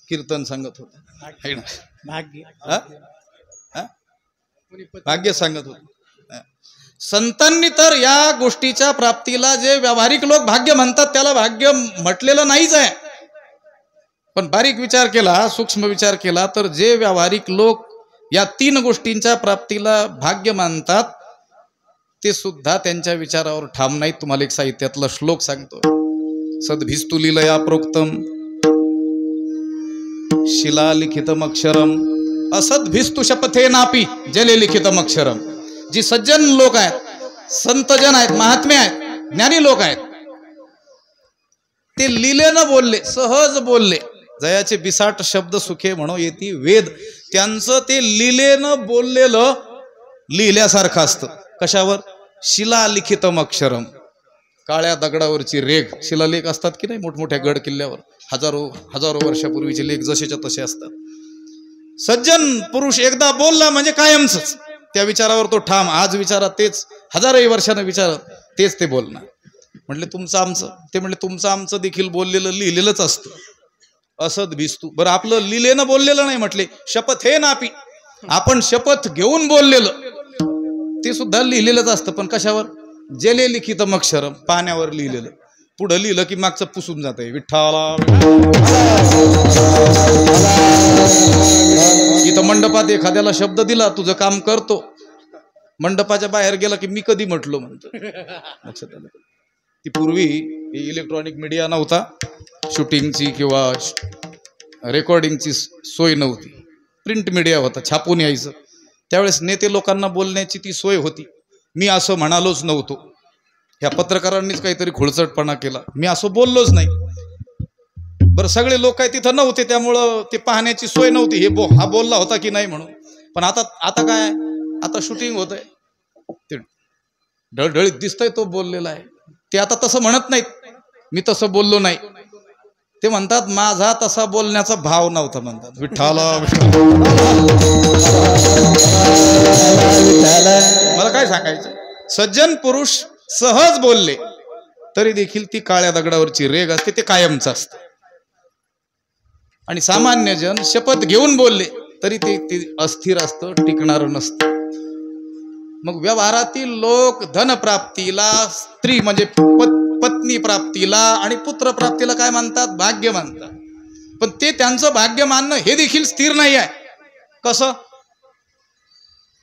कीर्तन सांगत होतो. भाग्य सांगत होतो. संतांनी तर या गोष्टीच्या प्राप्तीला जे व्यावहारिक लोक भाग्य म्हणतात त्याला भाग्य म्हटलेलं नाहीच आहे. पण बारीक विचार केला, सूक्ष्म विचार केला तर जे व्यावहारिक लोक या 3 गोष्टींच्या प्राप्तीला भाग्य मानतात ते सुद्धा त्यांच्या विचारावर ठाम नाहीत. तुम्हाला एक साहित्यातला श्लोक सांगतो. सद्भिस्तु लीलया प्रोक्तम शिलालिखितम अक्षरम असद्भिस्तु शपथेनापि जले लिखितम अक्षरम. जी सज्जन लोक आहेत, संतजन आहेत, महात्मे आहेत, ज्ञानी लोक आहेत, ते लीलेनं बोलले, सहज बोलले. जयाचे बिसाट शब्द सुखे म्हणो येती वेद. त्यांचं ते लीलेनं बोललेलं लिहिल्यासारखं असतं. कशावर? शिलालिखितम अक्षरम. काळ्या दगडावरची रेघ. शिलालेख असतात की नाही मोठमोठ्या गड किल्ल्यावर, हजारो वर्षापूर्वीचे लेख जसेच्या तसे असतात. सज्जन पुरुष एकदा बोलला म्हणजे कायमच त्या विचारावर तो ठाम. आज विचारा तेच, हजारोही वर्षानं विचार तेच ते बोलणार. म्हटले तुमचं आमचं, ते म्हटले तुमचं आमचं देखील बोललेलं लिहिलेलंच असतं. असद भिस्तू. बरं, आपलं लिहिलेनं बोललेलं नाही म्हटले, शपथ हे नापी. आपण शपथ घेऊन बोललेलं ते सुद्धा लिहिलेलंच असतं. पण कशावर? जले लिखितम अक्षरम. पाण्यावर लिहिलेलं. पुढं लिहिलं की मागचं पुसून जात आहे. विठ्ठला. इथं मंडपात एखाद्याला शब्द दिला, तुझं काम करतो, मंडपाच्या बाहेर गेला की मी कधी म्हटलो म्हणतो. लक्षात आलं? ती पूर्वी इलेक्ट्रॉनिक मीडिया नव्हता, शूटिंगची किंवा रेकॉर्डिंगची सोय नव्हती. प्रिंट मीडिया होता, छापून यायचं. त्यावेळेस नेते लोकांना बोलण्याची ती सोय होती. मी असं म्हणालोच नव्हतो. ह्या पत्रकारांनीच काहीतरी खुळचटपणा केला, मी असं बोललोच नाही. बरं, सगळे लोक काय तिथं नव्हते, त्यामुळं ते पाहण्याची सोय नव्हती हा बोलला होता की नाही म्हणून. पण आता काय? आता शूटिंग होत आहे, ते ढळढळीत दिसतंय तो बोललेला आहे. ते आता तसं म्हणत नाहीत, मी तसं बोललो नाही. ते म्हणतात माझा तसा बोलण्याचा भाव नव्हता म्हणतात. विठ्ठला. मला काय सांगायचं, सज्जन पुरुष सहज बोलले तरी देखील ती काळ्या दगडावरची रेघ असते, ते कायमच असतं. आणि सामान्य जन शपथ घेऊन बोलले तरी ते अस्थिर असतं, टिकणार नसतं. मग व्यवहारातील लोक धनप्राप्तीला, स्त्री म्हणजे पत्नी प्राप्तीला आणि पुत्र प्राप्तीला काय मानतात? भाग्य मानतात. पण ते त्यांचं भाग्य मानणं हे देखील स्थिर नाही आहे. कसं?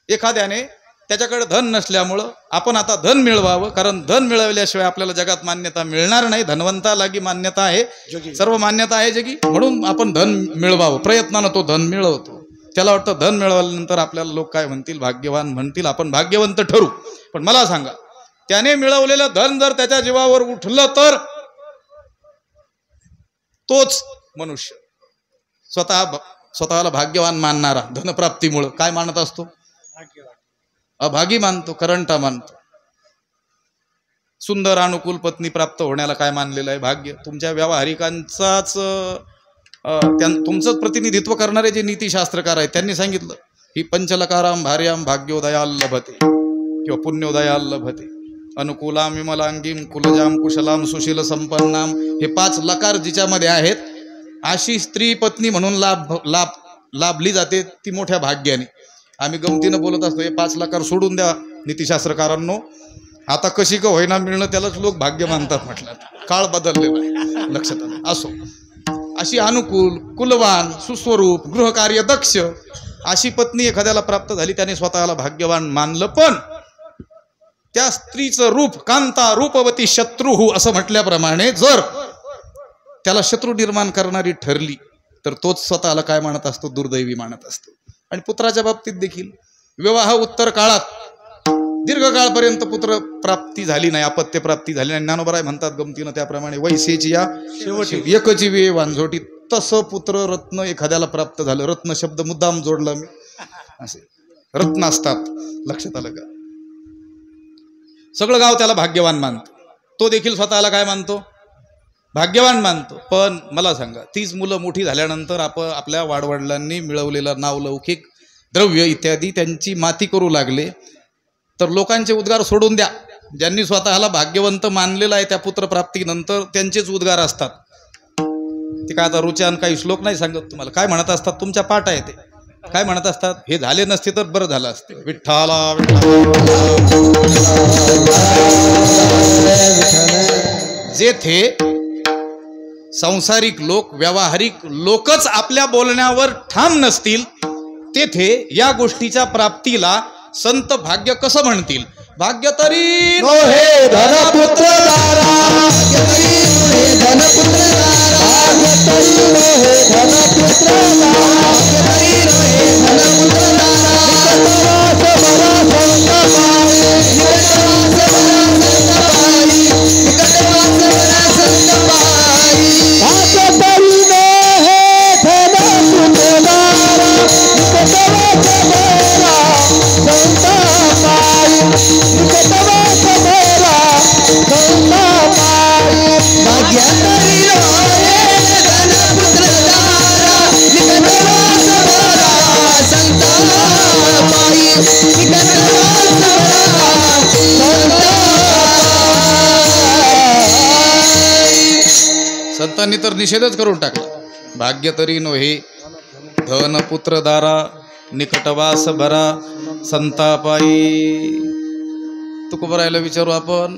एखाद्याने त्याच्याकडे धन नसल्यामुळं आपण आता धन मिळवावं, कारण धन मिळवल्याशिवाय आपल्याला जगात मान्यता मिळणार नाही. धनवंतालागी मान्यता आहे, सर्व मान्यता आहे जगी, म्हणून आपण धन मिळवावं, प्रयत्नानं तो धन मिळवतो. त्याला वाटतं धन मिळवल्यानंतर आपल्याला लोक काय म्हणतील? भाग्यवान म्हणतील, आपण भाग्यवंत ठरू. पण मला सांगा, त्याने मिळवलेलं धन जर त्याच्या जीवावर उठलं तर तोच मनुष्य स्वतःला भाग्यवान मानणारा धनप्राप्तीमुळं काय मानत असतो? अभागी मानतो, करंटा मानतो. सुंदर अनुकूल पत्नी प्राप्त होण्याला काय मानलेलं आहे? भाग्य. तुमच्या व्यावहारिकांचाच तुमचंच प्रतिनिधित्व करणारे जे नीतिशास्त्रकार आहेत त्यांनी सांगितलं ही पंचलकाराम भार्याम भाग्योदयाल लभते किंवा पुण्योदयाल लभते अनुकूलाम विमलांगीम कुलजाम कुशलाम सुशील संपन्नाम. हे 5 लकार जिच्यामध्ये आहेत अशी स्त्री पत्नी म्हणून लाभली जाते ती मोठ्या भाग्याने. आम्ही गमतीनं बोलत असतो हे 5 लकार सोडून द्या नीतिशास्त्रकारांनो, आता कशी का होईना मिळणं त्यालाच लोक भाग्य मानतात. म्हटलं काळ बदललेला आहे, लक्षात आलं. असो, अशी अनुकूल कुलवान सुस्वरूप गृहकार्य दक्ष अशी पत्नी एखाद्याला प्राप्त झाली त्याने स्वतःला भाग्यवान मानलं. पण त्या स्त्रीचं रूप कांता रूपवती शत्रुहू असं म्हटल्याप्रमाणे जर त्याला शत्रू निर्माण करणारी ठरली तर तोच स्वतःला काय मानत असतो? दुर्दैवी मानत असतो. आणि पुत्राच्या बाबतीत देखील विवाह उत्तर काळात दीर्घकाळपर्यंत पुत्र प्राप्ती झाली नाही, अपत्य प्राप्ती झाली नाही. ज्ञानोबराय म्हणतात गमतीनं त्याप्रमाणे वैसेची या शेवटी एकची वे वांझोटी. तसं पुत्र रत्न एखाद्याला प्राप्त झालं. रत्न शब्द मुद्दाम जोडला मी, असे रत्न असतात, लक्षात आलं का? सगळं गाव त्याला भाग्यवान मानतो, तो देखील स्वतःला काय मानतो? भाग्यवान मानतो. पण मला सांगा, तीच मुलं मोठी झाल्यानंतर आपल्या वाडवडिलांनी मिळवलेला नावलौकिक द्रव्य इत्यादी त्यांची माती करू लागले तर लोकांचे उद्गार सोडून द्या. ज्यांनी स्वतःला भाग्यवंत मानलेलं आहे त्या पुत्रप्राप्तीनंतर त्यांचेच उद्गार असतात. ते काय आता रुचान काही श्लोक नाही सांगत तुम्हाला. काय म्हणत असतात? तुमच्या पाठ आहे ते काय म्हणत असतात? हे झाले नसते तर बरं झालं असते. विठ्ठला जेथे सांसारिक लोक व्यावहारिक लोकच आपल्या बोलण्यावर ठाम नसतील तेथे या गोष्टीच्या प्राप्तीला संत भाग्य कसं म्हणतील? भाग्य तरी नोहे धनपुत्र दारा, भाग्य तरी नोहे धनपुत्र दारा, भाग्य तरी नोहे धनपुत्र दारा, भाग्य तरी नोहे धनपुत्र दारा. निकटवास बरा संत पाई, निकटवास बरा संत पाई. भाग्य तरी नोहे धनपुत्र दारा, निकटवास बरा संत पाई, निकटवास बरा संत पाई. संतांनी तर निषेधच करून टाकला. भाग्य तरी नोहे धन पुत्र दारा निकटवास बरा संतापाई. तुकोबरायला विचारू आपण,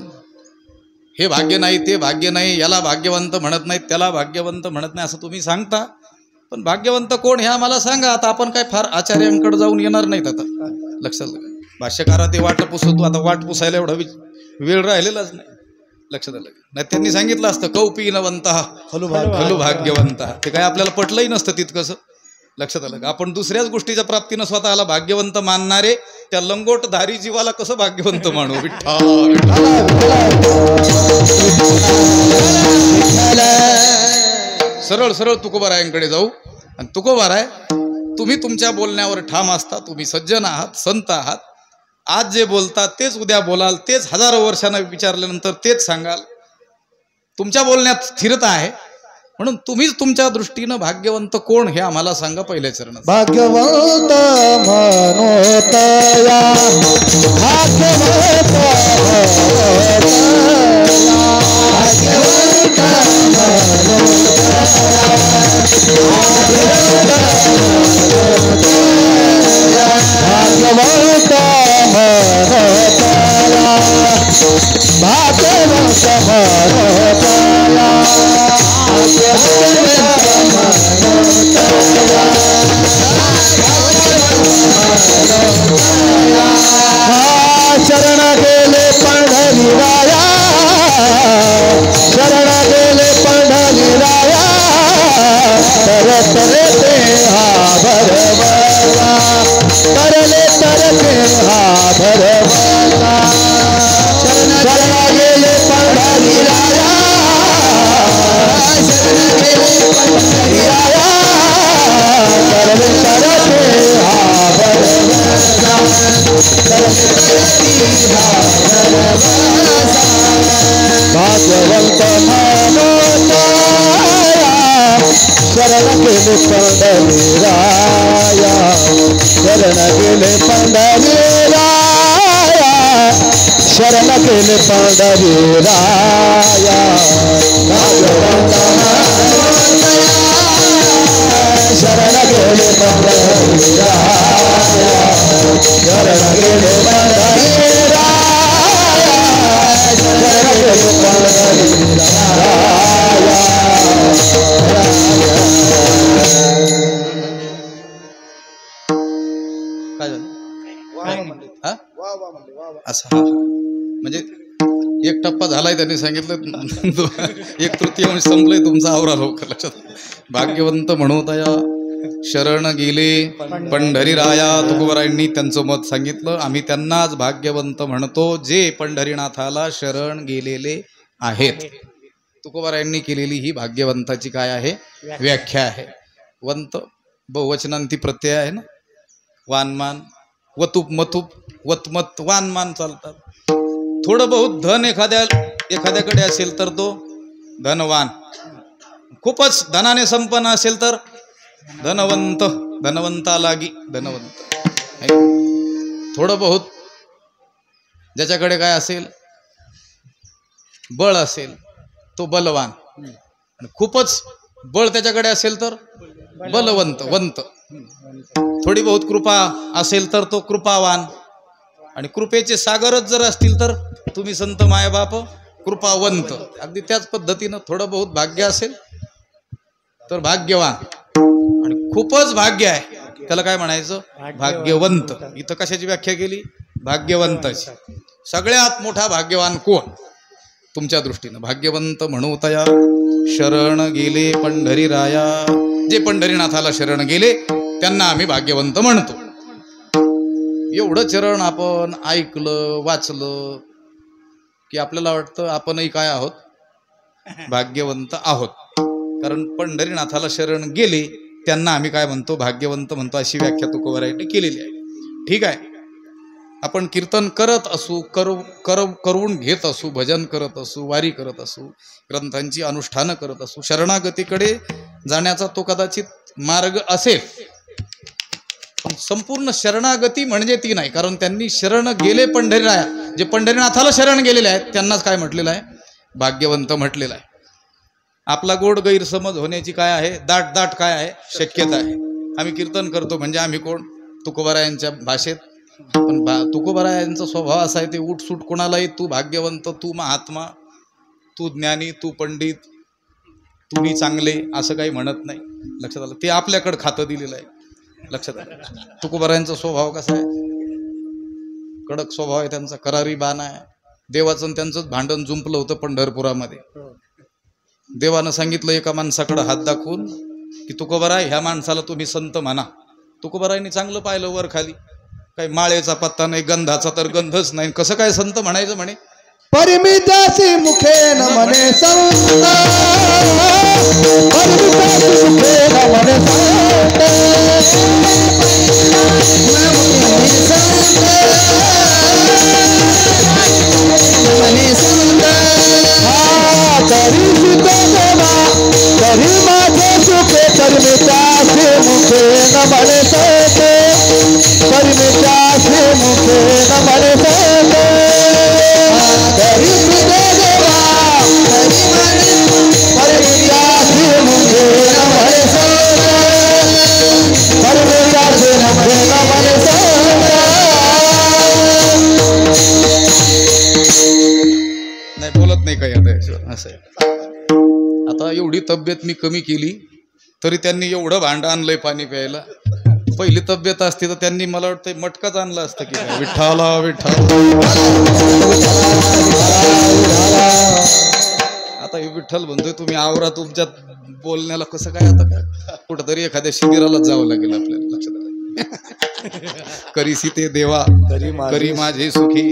हे भाग्य नाही ते भाग्य नाही, याला भाग्यवंत म्हणत नाहीत त्याला भाग्यवंत म्हणत नाही असं तुम्ही सांगता, पण भाग्यवंत कोण हे आम्हाला सांगा. आता आपण काय फार आचार्यांकडे जाऊन येणार नाहीत. आता लक्षात भाष्यकारा ते वाट पुसतो, आता वाट पुसायला एवढा वेळ राहिलेलाच नाही. लक्षात आलं नाही? त्यांनी सांगितलं असतं कौपीनवंत खलु भाग्यवंत. ते काय आपल्याला पटलंही नसतं तितकंसं. लक्षात आलं का? आपण दुसऱ्याच गोष्टीच्या प्राप्तीनं स्वतःला भाग्यवंत मानणारे त्या लंगोटधारी जीवाला कसं भाग्यवंत मानू? विठ्ठल सरळ सरळ तुकोबारायांकडे जाऊ. आणि तुकोबाराय, तुम्ही तुमच्या बोलण्यावर ठाम असता, तुम्ही सज्जन आहात, संत आहात. आज जे बोलता तेच उद्या बोलाल, तेच हजारो वर्षांना विचारल्यानंतर तेच सांगाल. तुमच्या बोलण्यात स्थिरता आहे, म्हणून तुम्हीच तुमच्या दृष्टीनं भाग्यवंत कोण हे आम्हाला सांगा पहिल्या चरणात. भाग्यवंत मनोतया, भाग्यवंत शरण गेले पंढरीराया, शरण गेले पंढरीराया, तरले ते हा भरवला, तरले तरते हा भरवला. शरण गेले पंढरीराया, शरण गेले पंढरी राया शरण गेले पंढरी राया शरण गेले पंढरी राया शरण गेले पंढरी राया शरण गेले पंढरी राया काय झालं हा? असं हा म्हणजे एक टप्पा झालाय त्यांनी सांगितलं 1/3 संपलंय तुमचा आवरा लवकर लक्षात भाग्यवंत म्हणूतया शरण गेले पंढरी राया तुकोबरायांनी त्यांचं मत सांगितलं आम्ही त्यांनाच भाग्यवंत म्हणतो जे पंढरीनाथाला शरण गेलेले आहेत तुकोबरायांनी केलेली ही भाग्यवंताची काय आहे व्याख्या आहे वंत बहुवचनांती प्रत्यय आहे ना वानमान वतुप मतुप वतमत वानमान चालतात थोडं बहुत धन एखाद्याकडे असेल तर तो धनवान खूपच धनाने संपन्न असेल तर धनवंत धनवंतालागी धनवंत थोडं बहुत ज्याच्याकडे काय असेल बळ असेल तो बलवान आणि खूपच बळ त्याच्याकडे असेल तर बलवंत वंत थोडी बहुत कृपा असेल तर तो कृपावान आणि कृपेचे सागरच जर असतील तर तुम्ही संत मायबाप कृपावंत अगदी त्याच पद्धतीनं थोडं बहुत भाग्य असेल तर भाग्यवान आणि खूपच भाग्य आहे त्याला काय म्हणायचं भाग्यवंत इथं कशाची व्याख्या केली भाग्यवंताची सगळ्यात मोठा भाग्यवान कोण तुमच्या दृष्टीनं भाग्यवंत म्हणूतया शरण गेले पंढरी राया जे पंढरीनाथाला शरण गेले त्यांना आम्ही भाग्यवंत म्हणतो एवढं चरण आपण ऐकलं वाचलं की आपल्याला वाटतं आपणही काय आहोत भाग्यवंत आहोत कारण पंढरीनाथाला शरण गेले त्यांना आम्ही काय म्हणतो भाग्यवंत म्हणतो अशी व्याख्या तुकोबरायांनी केलेली आहे ठीक आहे आपण कीर्तन करत असू करून घेत असू भजन करत असू वारी करत असू ग्रंथांची अनुष्ठानं करत असू शरणागतीकडे जाण्याचा तो कदाचित मार्ग असेल पण संपूर्ण शरणागती म्हणजे ती नाही कारण त्यांनी शरण गेले पंढरीराया जे पंढरीनाथाला शरण गेलेले आहेत त्यांनाच काय म्हटलेलं आहे भाग्यवंत म्हटलेलं आहे आपला गोड गैरसमज होण्याची काय आहे दाट काय आहे शक्यता आहे आम्ही कीर्तन करतो म्हणजे आम्ही कोण तुकोबरायांच्या भाषेत पण तुकोबरायांचा स्वभाव असा आहे ते उठसूट कोणालाही तू भाग्यवंत तू महात्मा तू ज्ञानी तू पंडित तुम्ही चांगले असं काही म्हणत नाही लक्षात आलं ते आपल्याकडं खातं दिलेलं आहे लक्षात आलं तुकोबरायांचा स्वभाव कसा आहे कडक स्वभाव आहे त्यांचा करारी बाण आहे देवाचं त्यांचंच भांडण जुंपलं होतं पंढरपुरामध्ये देवानं सांगितलं एका माणसाकडं हात दाखवून की तुकोबराय ह्या माणसाला तुम्ही संत म्हणा तुकोबरायांनी चांगलं पाहिलं वर खाली काही माळेचा पत्ता नाही गंधाचा तर गंधच नाही कसं काय संत म्हणायचं म्हणे परिमितासी मुखे न मने संत परिमितासी मुखे न मने संत मने संत तरी सुद्धा देवा तरी माझे सुखे परिमितासी मुखे न मने संत परिमितासी मुखे न मने संत नाही बोलत नाही काही आता असं आहे आता एवढी तब्येत मी कमी केली तरी त्यांनी एवढं भांडं आणलंय पाणी प्यायला पहिली तब्येत असती तर त्यांनी मला वाटतं मटकाच आणलं असतं की काय विठ्ठला आता हे विठ्ठल म्हणतोय तुम्ही आवरा तुमच्या बोलण्याला कसं काय आता काय कुठंतरी एखाद्या शिबिरालाच जावं लागेल आपल्याला लक्षात आलं करीसी ते देवा करी माझे सुखी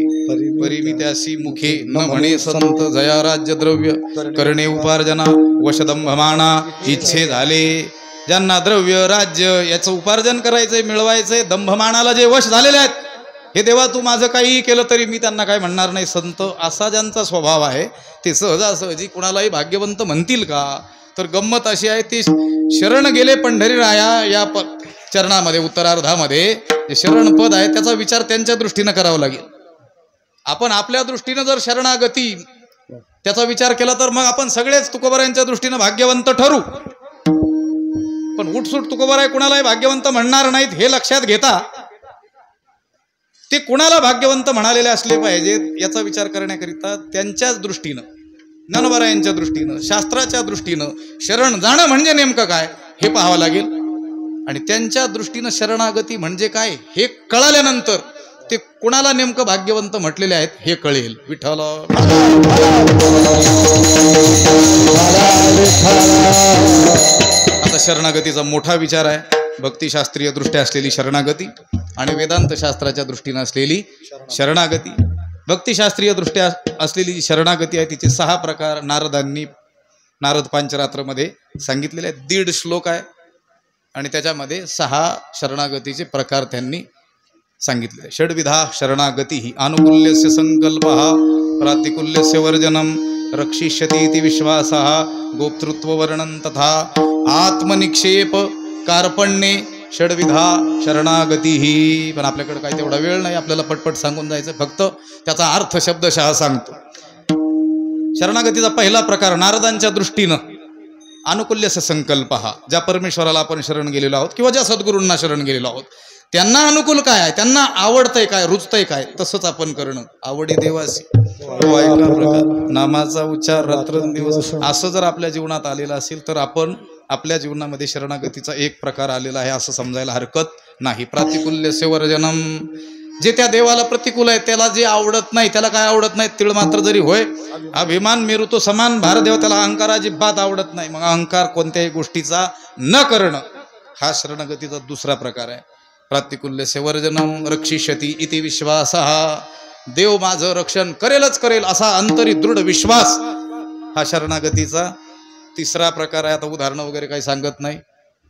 परी मी त्यासी मुखे न म्हणे संत जया राज्य द्रव्य करणे उपार्जना वशदंभमाना इच्छे झाले ज्यांना द्रव्य राज्य याचं उपार्जन करायचंय मिळवायचंय दंभमानाला जे वश झालेले आहेत हे देवा तू माझं काहीही केलं तरी मी त्यांना काय म्हणणार नाही संत असा ज्यांचा स्वभाव आहे ते सहजासहजी कुणालाही भाग्यवंत म्हणतील का तर गंमत अशी आहे ती शरण गेले पंढरी राया या चरणामध्ये उत्तरार्धामध्ये जे शरण पद आहे त्याचा विचार त्यांच्या दृष्टीनं करावा लागेल. आपण आपल्या दृष्टीनं जर शरणागती त्याचा विचार केला तर मग आपण सगळेच तुकोबारायांच्या दृष्टीनं भाग्यवंत ठरू. पण उठसूट तुकोबाराय कुणालाही भाग्यवंत म्हणणार नाहीत हे लक्षात घेता ते कुणाला भाग्यवंत म्हणालेले असले पाहिजेत याचा विचार करण्याकरिता त्यांच्याच दृष्टीनं ज्ञानोबारायांच्या दृष्टीनं शास्त्राच्या दृष्टीनं शरण जाणं म्हणजे नेमकं काय हे पाहावं लागेल. आणि त्यांच्या दृष्टीनं शरणागती म्हणजे काय हे कळाल्यानंतर ते कुणाला नेमकं भाग्यवंत म्हटलेले आहेत हे कळेल. विठ्ठल आता शरणागतीचा मोठा विचार आहे. भक्तिशास्त्रीय दृष्ट्या असलेली शरणागती आणि वेदांत शास्त्राच्या दृष्टीनं असलेली शरणागती. भक्तिशास्त्रीय दृष्ट्या असलेली शरणागती आहे तिचे 6 प्रकार नारदांनी नारद पांचरात्रमध्ये सांगितलेले आहेत. 1.5 श्लोक आहे आणि त्याच्यामध्ये 6 शरणागतीचे प्रकार त्यांनी सांगितले. षड्विधा शरणागती ही अनुकूल्यस्य संकल्पः प्रातिकूल्यस्य वर्जनम रक्षिष्यति इति विश्वासः गोप्तृत्व वर्णन तथा आत्मनिक्षेप कार्पण्ये षड्विधा शरणागती ही. पण आपल्याकडे काही तेवढा वेळ नाही आपल्याला पटपट सांगून जायचं. फक्त त्याचा अर्थ शब्दशः सांगतो. शरणागतीचा पहिला प्रकार नारदांच्या दृष्टीनं अनुकूल्यस्य संकल्पः ज्या परमेश्वराला आपण शरण गेलेलो आहोत किंवा ज्या सद्गुरूंना शरण गेलेलो आहोत त्यांना अनुकूल काय आहे त्यांना आवडतंय काय रुचतंय काय तसंच आपण करणं. आवडी देवासी तो ऐका प्रकार नामाचा उच्चार रात्रंदिवस असं जर आपल्या जीवनात आलेलं असेल तर आपण आपल्या जीवनामध्ये शरणागतीचा एक प्रकार आलेला आहे असं समजायला हरकत नाही. प्रातिकूल्यस्य वर्जनम जे त्या देवाला प्रतिकूल आहे त्याला जे आवडत नाही त्याला काय आवडत नाही तीळ मात्र जरी होय अभिमान मेरू तो समान भारदेव त्याला अहंकार अजिबात आवडत नाही. मग अहंकार कोणत्याही गोष्टीचा न करणं हा शरणागतीचा दुसरा प्रकार आहे. प्रातिकूल्यस्य वर्जनम रक्षिष्यति इति विश्वासः देव माझं रक्षण करेलच करेल असा अंतरी दृढ विश्वास हा शरणागतीचा तिसरा प्रकार आहे. आता उदाहरणं वगैरे काही सांगत नाही.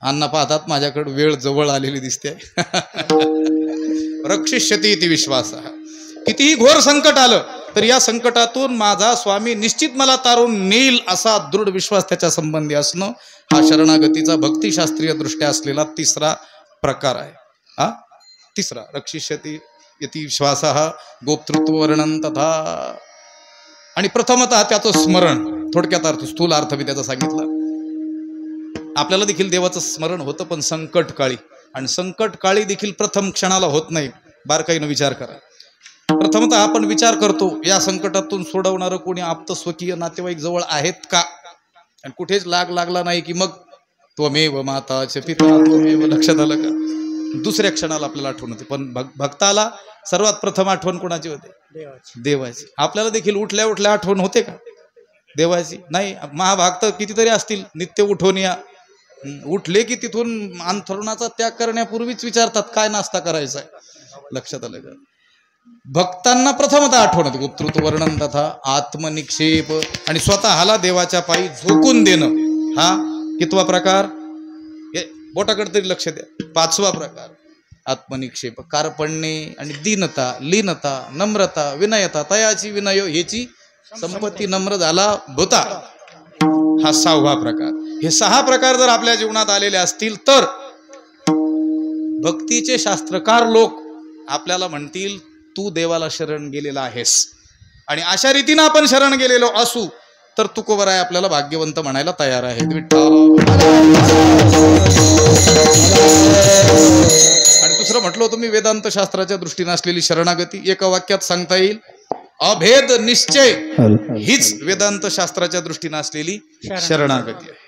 अण्णा पाहतात माझ्याकडे वेळ जवळ आलेली दिसते. रक्षिष्यति इति विश्वासः कितीही घोर संकट आलं तर या संकटातून माझा स्वामी निश्चित मला तारून नेईल असा दृढ विश्वास त्याच्या संबंधी असणं हा शरणागतीचा भक्तिशास्त्रीय दृष्ट्या असलेला तिसरा प्रकार आहे. तिसरा रक्षिष्यति इति विश्वासः गोप्तृत्व वर्णन तथा. आणि प्रथमतः त्याचं स्मरण थोडक्यात अर्थ स्थूल अर्थ मी त्याचा सांगितला. आपल्याला देखील देवाचं स्मरण होतं पण संकट काळी आणि संकट काळी देखील प्रथम क्षणाला होत नाही. बारकाईनं विचार करा. प्रथमतः आपण विचार करतो या संकटातून सोडवणारं कोणी आप्त स्वकीय नातेवाईक जवळ आहेत का आणि कुठेच लागला नाही की मग त्वमेव माता च पिता त्वमेव. लक्षात आलं का? दुसऱ्या क्षणाला आपल्याला आठवण होते. पण भक्ताला सर्वात प्रथम आठवण कोणाची होते? देवाची. आपल्याला देखील उठल्या उठल्या आठवण होते का देवाची? नाही. महाभाग तर कितीतरी असतील नित्य उठवून या उठले की तिथून अंथरुणाचा त्याग करण्यापूर्वीच विचारतात काय नाश्ता करायचा आहे. लक्षात आलं का? भक्तांना प्रथमतः आठवण होते गोप्तृत्व वर्णन तथा आत्मनिक्षेप आणि स्वतःला देवाच्या पायी झोकून देणं हा कितवा प्रकार? बोटाकडे तरी लक्ष द्या. 5वा प्रकार आत्मनिक्षेप कार्पण्ये आणि दीनता लीनता नम्रता विनयता तयाची विनय ह्याची संपत्ती नम्र झाला भूता हा 6वा प्रकार. हे 6 प्रकार जर आपल्या जीवनात आलेले असतील तर भक्तीचे शास्त्रकार लोक आपल्याला म्हणतील तू देवाला शरण गेलेला आहेस. आणि अशा रीतीनं आपण शरण गेलेलो असू तर तुकोबाराय आपल्याला भाग्यवंत म्हणायला तयार आहेत. आणि दुसरं म्हटलं होतं मी वेदांत शास्त्राच्या दृष्टीने असलेली शरणागती एका वाक्यात सांगता येईल. अभेद निश्चय हीच वेदांत शास्त्राच्या दृष्टीने असलेली शरणागती आहे.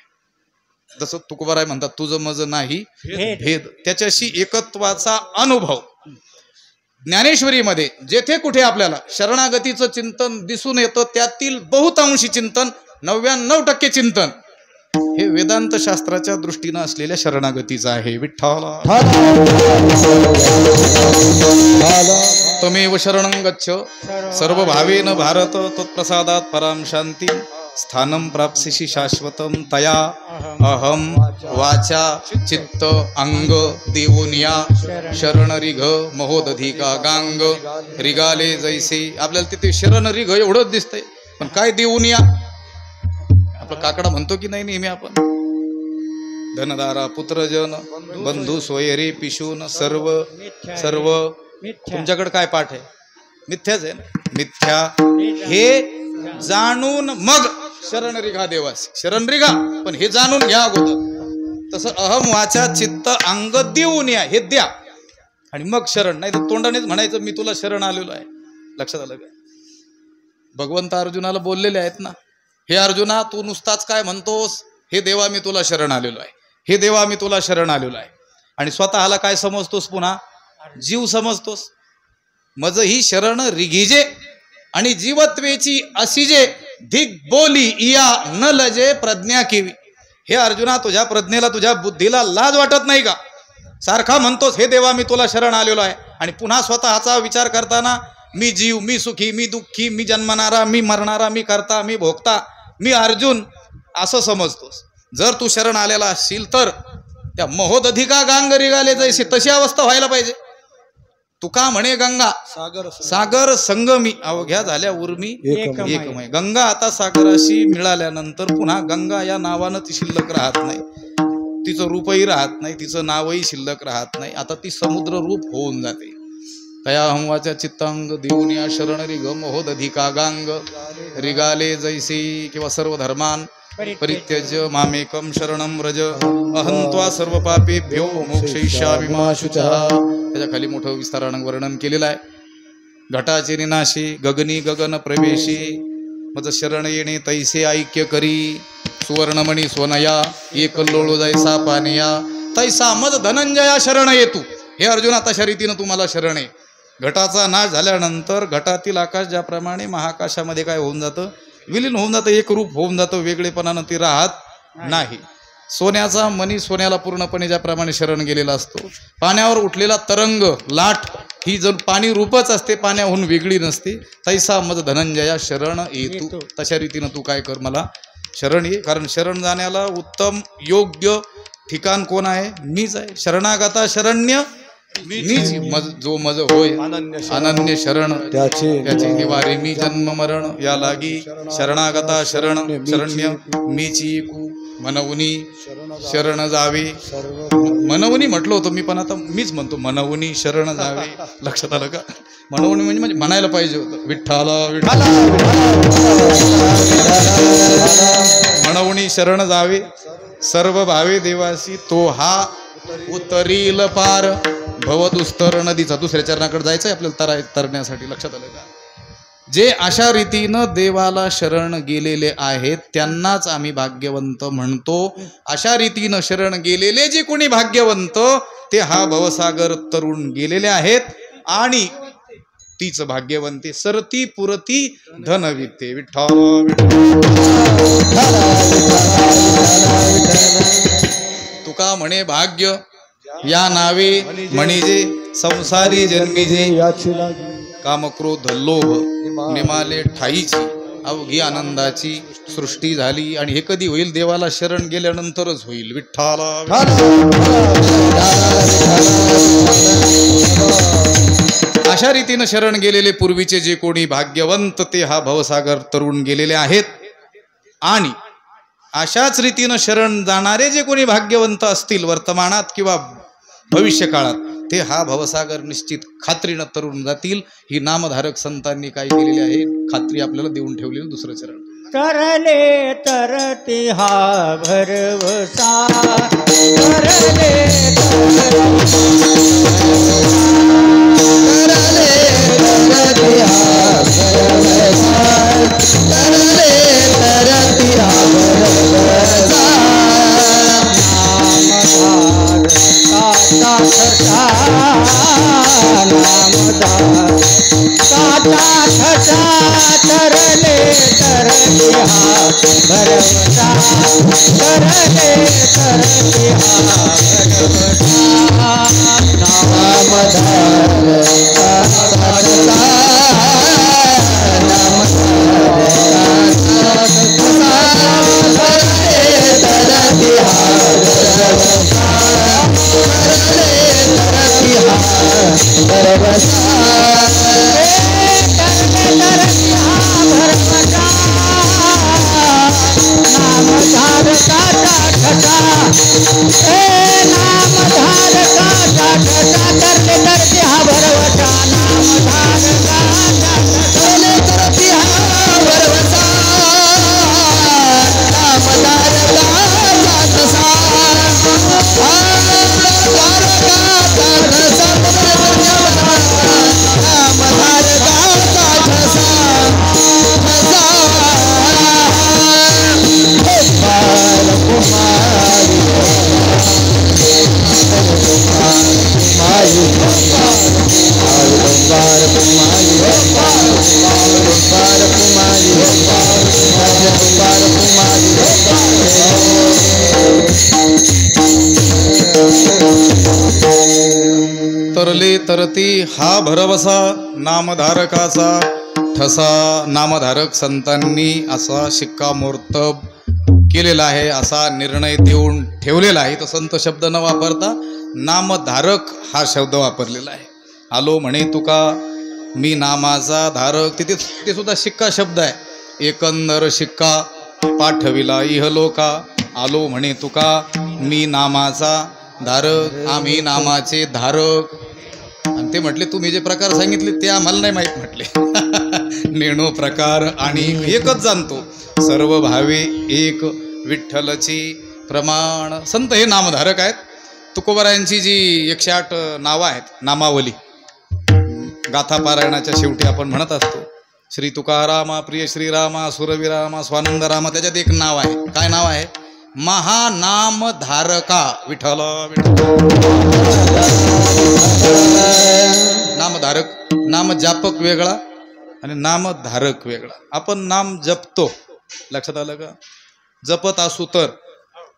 जसं तुकोबाराय म्हणतात तुझं मज नाही भेद त्याच्याशी एकत्वाचा अनुभव. ज्ञानेश्वरीमध्ये जेथे कुठे आपल्याला शरणागतीचं चिंतन दिसून येतं त्यातील बहुतांशी चिंतन 99% चिंतन हे वेदांत शास्त्राच्या दृष्टीनं असलेल्या शरणागतीचं आहे. विठ्ठला तमेव शरणं गच्छ सर्व भावेन भारत तत्प्रसादात पराम शांती स्थानं प्राप्स्यसि शाश्वतं तया अहम वाचा चित्त अंग देवोनिया शरण रिघ महोदधिका गांग रिगाले जैसे. आपल्याला तिथे शरण रिघ एवढंच दिसतंय पण काय देवोनिया आपला काकडा म्हणतो की नाही नेहमी आपण धनदारा पुत्रजन बंधू सोयरे पिशून सर्व सर्व तुमच्याकडे काय पाठ आहे? मिथ्याच आहे ना. मिथ्या हे जाणून मग शरण रिघा देवास. शरण रिघा पण हे जाणून घ्या अगोदर. तसं अहम वाचा चित्त अंग देऊन या, हे द्या आणि मग शरण. नाही तर तोंडानेच म्हणायचं मी तुला शरण आलेलो आहे. लक्षात आलं काय? भगवंत अर्जुनाला बोललेले आहेत ना, हे अर्जुना तू नुसताच काय म्हणतोस, हे देवा मी तुला शरण आलेलो आहे, हे देवा मी तुला शरण आलेलो आहे. आणि स्वतःला काय समजतोस? पुन्हा जीव समजतोस. मज ही शरण रिघिजे आणि जीवत्वेची असिजे धिक बोली इया न लजे प्रज्ञा केवी. हे अर्जुना तुझ्या प्रज्ञेला तुझ्या बुद्धीला लाज वाटत नाही का? सारखा म्हणतोस हे देवा मी तुला शरण आलेलो आहे आणि पुन्हा स्वतःचा विचार करताना मी जीव, मी सुखी, मी दुःखी, मी जन्मणारा, मी मरणारा, मी करता, मी भोगता, मी अर्जुन असं समजतोस. जर तू शरण आलेला असशील तर त्या महोदधिका गांग रिगाले जैसे तशी अवस्था व्हायला पाहिजे. तुका म्हणे गंगा सागर संगमी अवघ्या झाल्या उर्मी एकमय. गंगा आता सागराशी मिळाल्यानंतर पुन्हा गंगा या नावानं ती शिल्लक राहत नाही, तिचं रूपही राहत नाही, तिचं नावही शिल्लक राहत नाही. आता ती समुद्र रूप होऊन जाते. तया हंवाच्या चित्तांग देऊन या शरण रिग महोदधिका गांग रिगाले जैसे. किंवा सर्व धर्मान परित्यज्य मामेकम शरणम व्रज अहं त्वा सर्व पापेभ्यो मोक्षयिष्यामि मा शुचः. त्याच्या खाली मोठं विस्तारानं वर्णन केलेलं आहे. घटाचे निनाशी गगनी गगन प्रवेशी मज शरण येणे तैसे ऐक्य करी. सुवर्णमणी सोनया एक लोळू जैसा पानिया तैसा मज धनंजया शरण येतू. हे अर्जुन आता रीतीनं तुम्हाला शरण आहे. घटाचा नाश झाल्यानंतर घटातील आकाश ज्याप्रमाणे महाकाशामध्ये काय होऊन जातं, विलीन होऊन जातं, एक रूप होऊन जातं, वेगळेपणानं ती राहत नाही. सोन्याचा मणी सोन्याला पूर्णपणे ज्याप्रमाणे शरण गेलेला असतो, पाण्यावर उठलेला तरंग लाट ही जर पाणी रूपच असते, पाण्याहून वेगळी नसते. तैसा मज धनंजया शरण येतू. तशा रीतीनं तू काय कर, मला शरण ये. कारण शरण जाण्याला उत्तम योग्य ठिकाण कोण आहे? मीच आहे. शरणागता शरण्य मीच. जो मज होय अनन्य शरण त्याचे निवारे मी जन्म मरण. या लागी शरणागता शरण शरण्य मीची मनवनी शरण जावे. मनवनी म्हटलं होतं मी, पण आता मीच म्हणतो मनवनी शरण जावे. लक्षात आलं का? मनवनी म्हणजे म्हणायला पाहिजे होतं विठ्ठला विठ्ठला मनवनी शरण जावे सर्व भावे देवासी. तो हा उतरील पार भवदुस्तर नदीचा. दुसऱ्या चरणाकडे जायचं आहे आपल्याला तरण्यासाठी. लक्षात आलं का? जे अशा रीतीनं देवाला शरण गेलेले आहेत त्यांनाच आम्ही भाग्यवंत म्हणतो. अशा रीतीनं शरण गेलेले जे कोणी भाग्यवंत ते हा भवसागर तरुण गेलेले आहेत. आणि तीच भाग्यवंते सरती पुरती धनविते. विठ्ठल तुका म्हणे भाग्य या नावे म्हणजे संसारी जन्मीजे. कामक्रोध लोभ निमाले ठाईची अवघी आनंदाची सृष्टी झाली. आणि हे कधी होईल? देवाला शरण गेल्यानंतरच होईल. विठ्ठला अशा रीतीनं शरण गेलेले पूर्वीचे जे कोणी भाग्यवंत ते हा भवसागर तरुण गेलेले आहेत. आणि अशाच रीतीनं शरण जाणारे जे कोणी भाग्यवंत असतील वर्तमानात किंवा भविष्य काळात ते हा भवसागर निश्चित खात्रीनं तरुण जातील. ही नामधारक संतांनी काय केलेली आहे? खात्री आपल्याला देऊन ठेवलेलं दुसरं चरण. तरले तरती हा भरवसा तरले तरले तरती हा भरवसा तरले तरती हा भरवसा तरले तरती हा भरवसा नामधारकाचा ठसा तरले तरती हा भरवसा नामधारकाचा ठसा. नामधारक संतांनी असा शिक्कामोर्तब केलेला आहे, असा निर्णय देऊन ठेवलेला आहे. तर संत शब्द न वापरता नामधारक हा शब्द वापरलेला आहे. आलो म्हणे तुका मी नामाचा धारक, तिथे ते सुद्धा शिक्का शब्द आहे. एकंदर शिक्का पाठविला इहलोका. आलो म्हणे तुका मी नामाचा धारक, आम्ही नामाचे धारक. आणि ते म्हटले तुम्ही जे प्रकार सांगितले ते आम्हाला नाही माहीत म्हटले. नेणो प्रकार आणि एकच जाणतो, सर्व भावे एक विठ्ठलची प्रमाण. संत हे नामधारक आहेत. तुकोबारायांची जी 108 नावं आहेत, नामावली गाथा पारायणाच्या शेवटी आपण म्हणत असतो, श्री तुकारामा प्रिय श्रीरामा सुरविरामा स्वानंद रामा. त्याच्यात एक नाव आहे. काय नाव आहे? महानामधारका विठ्ठल. नामधारक, नाम जापक वेगळा आणि नामधारक वेगळा. आपण नाम जपतो, लक्षात आलं का? जपत असू तर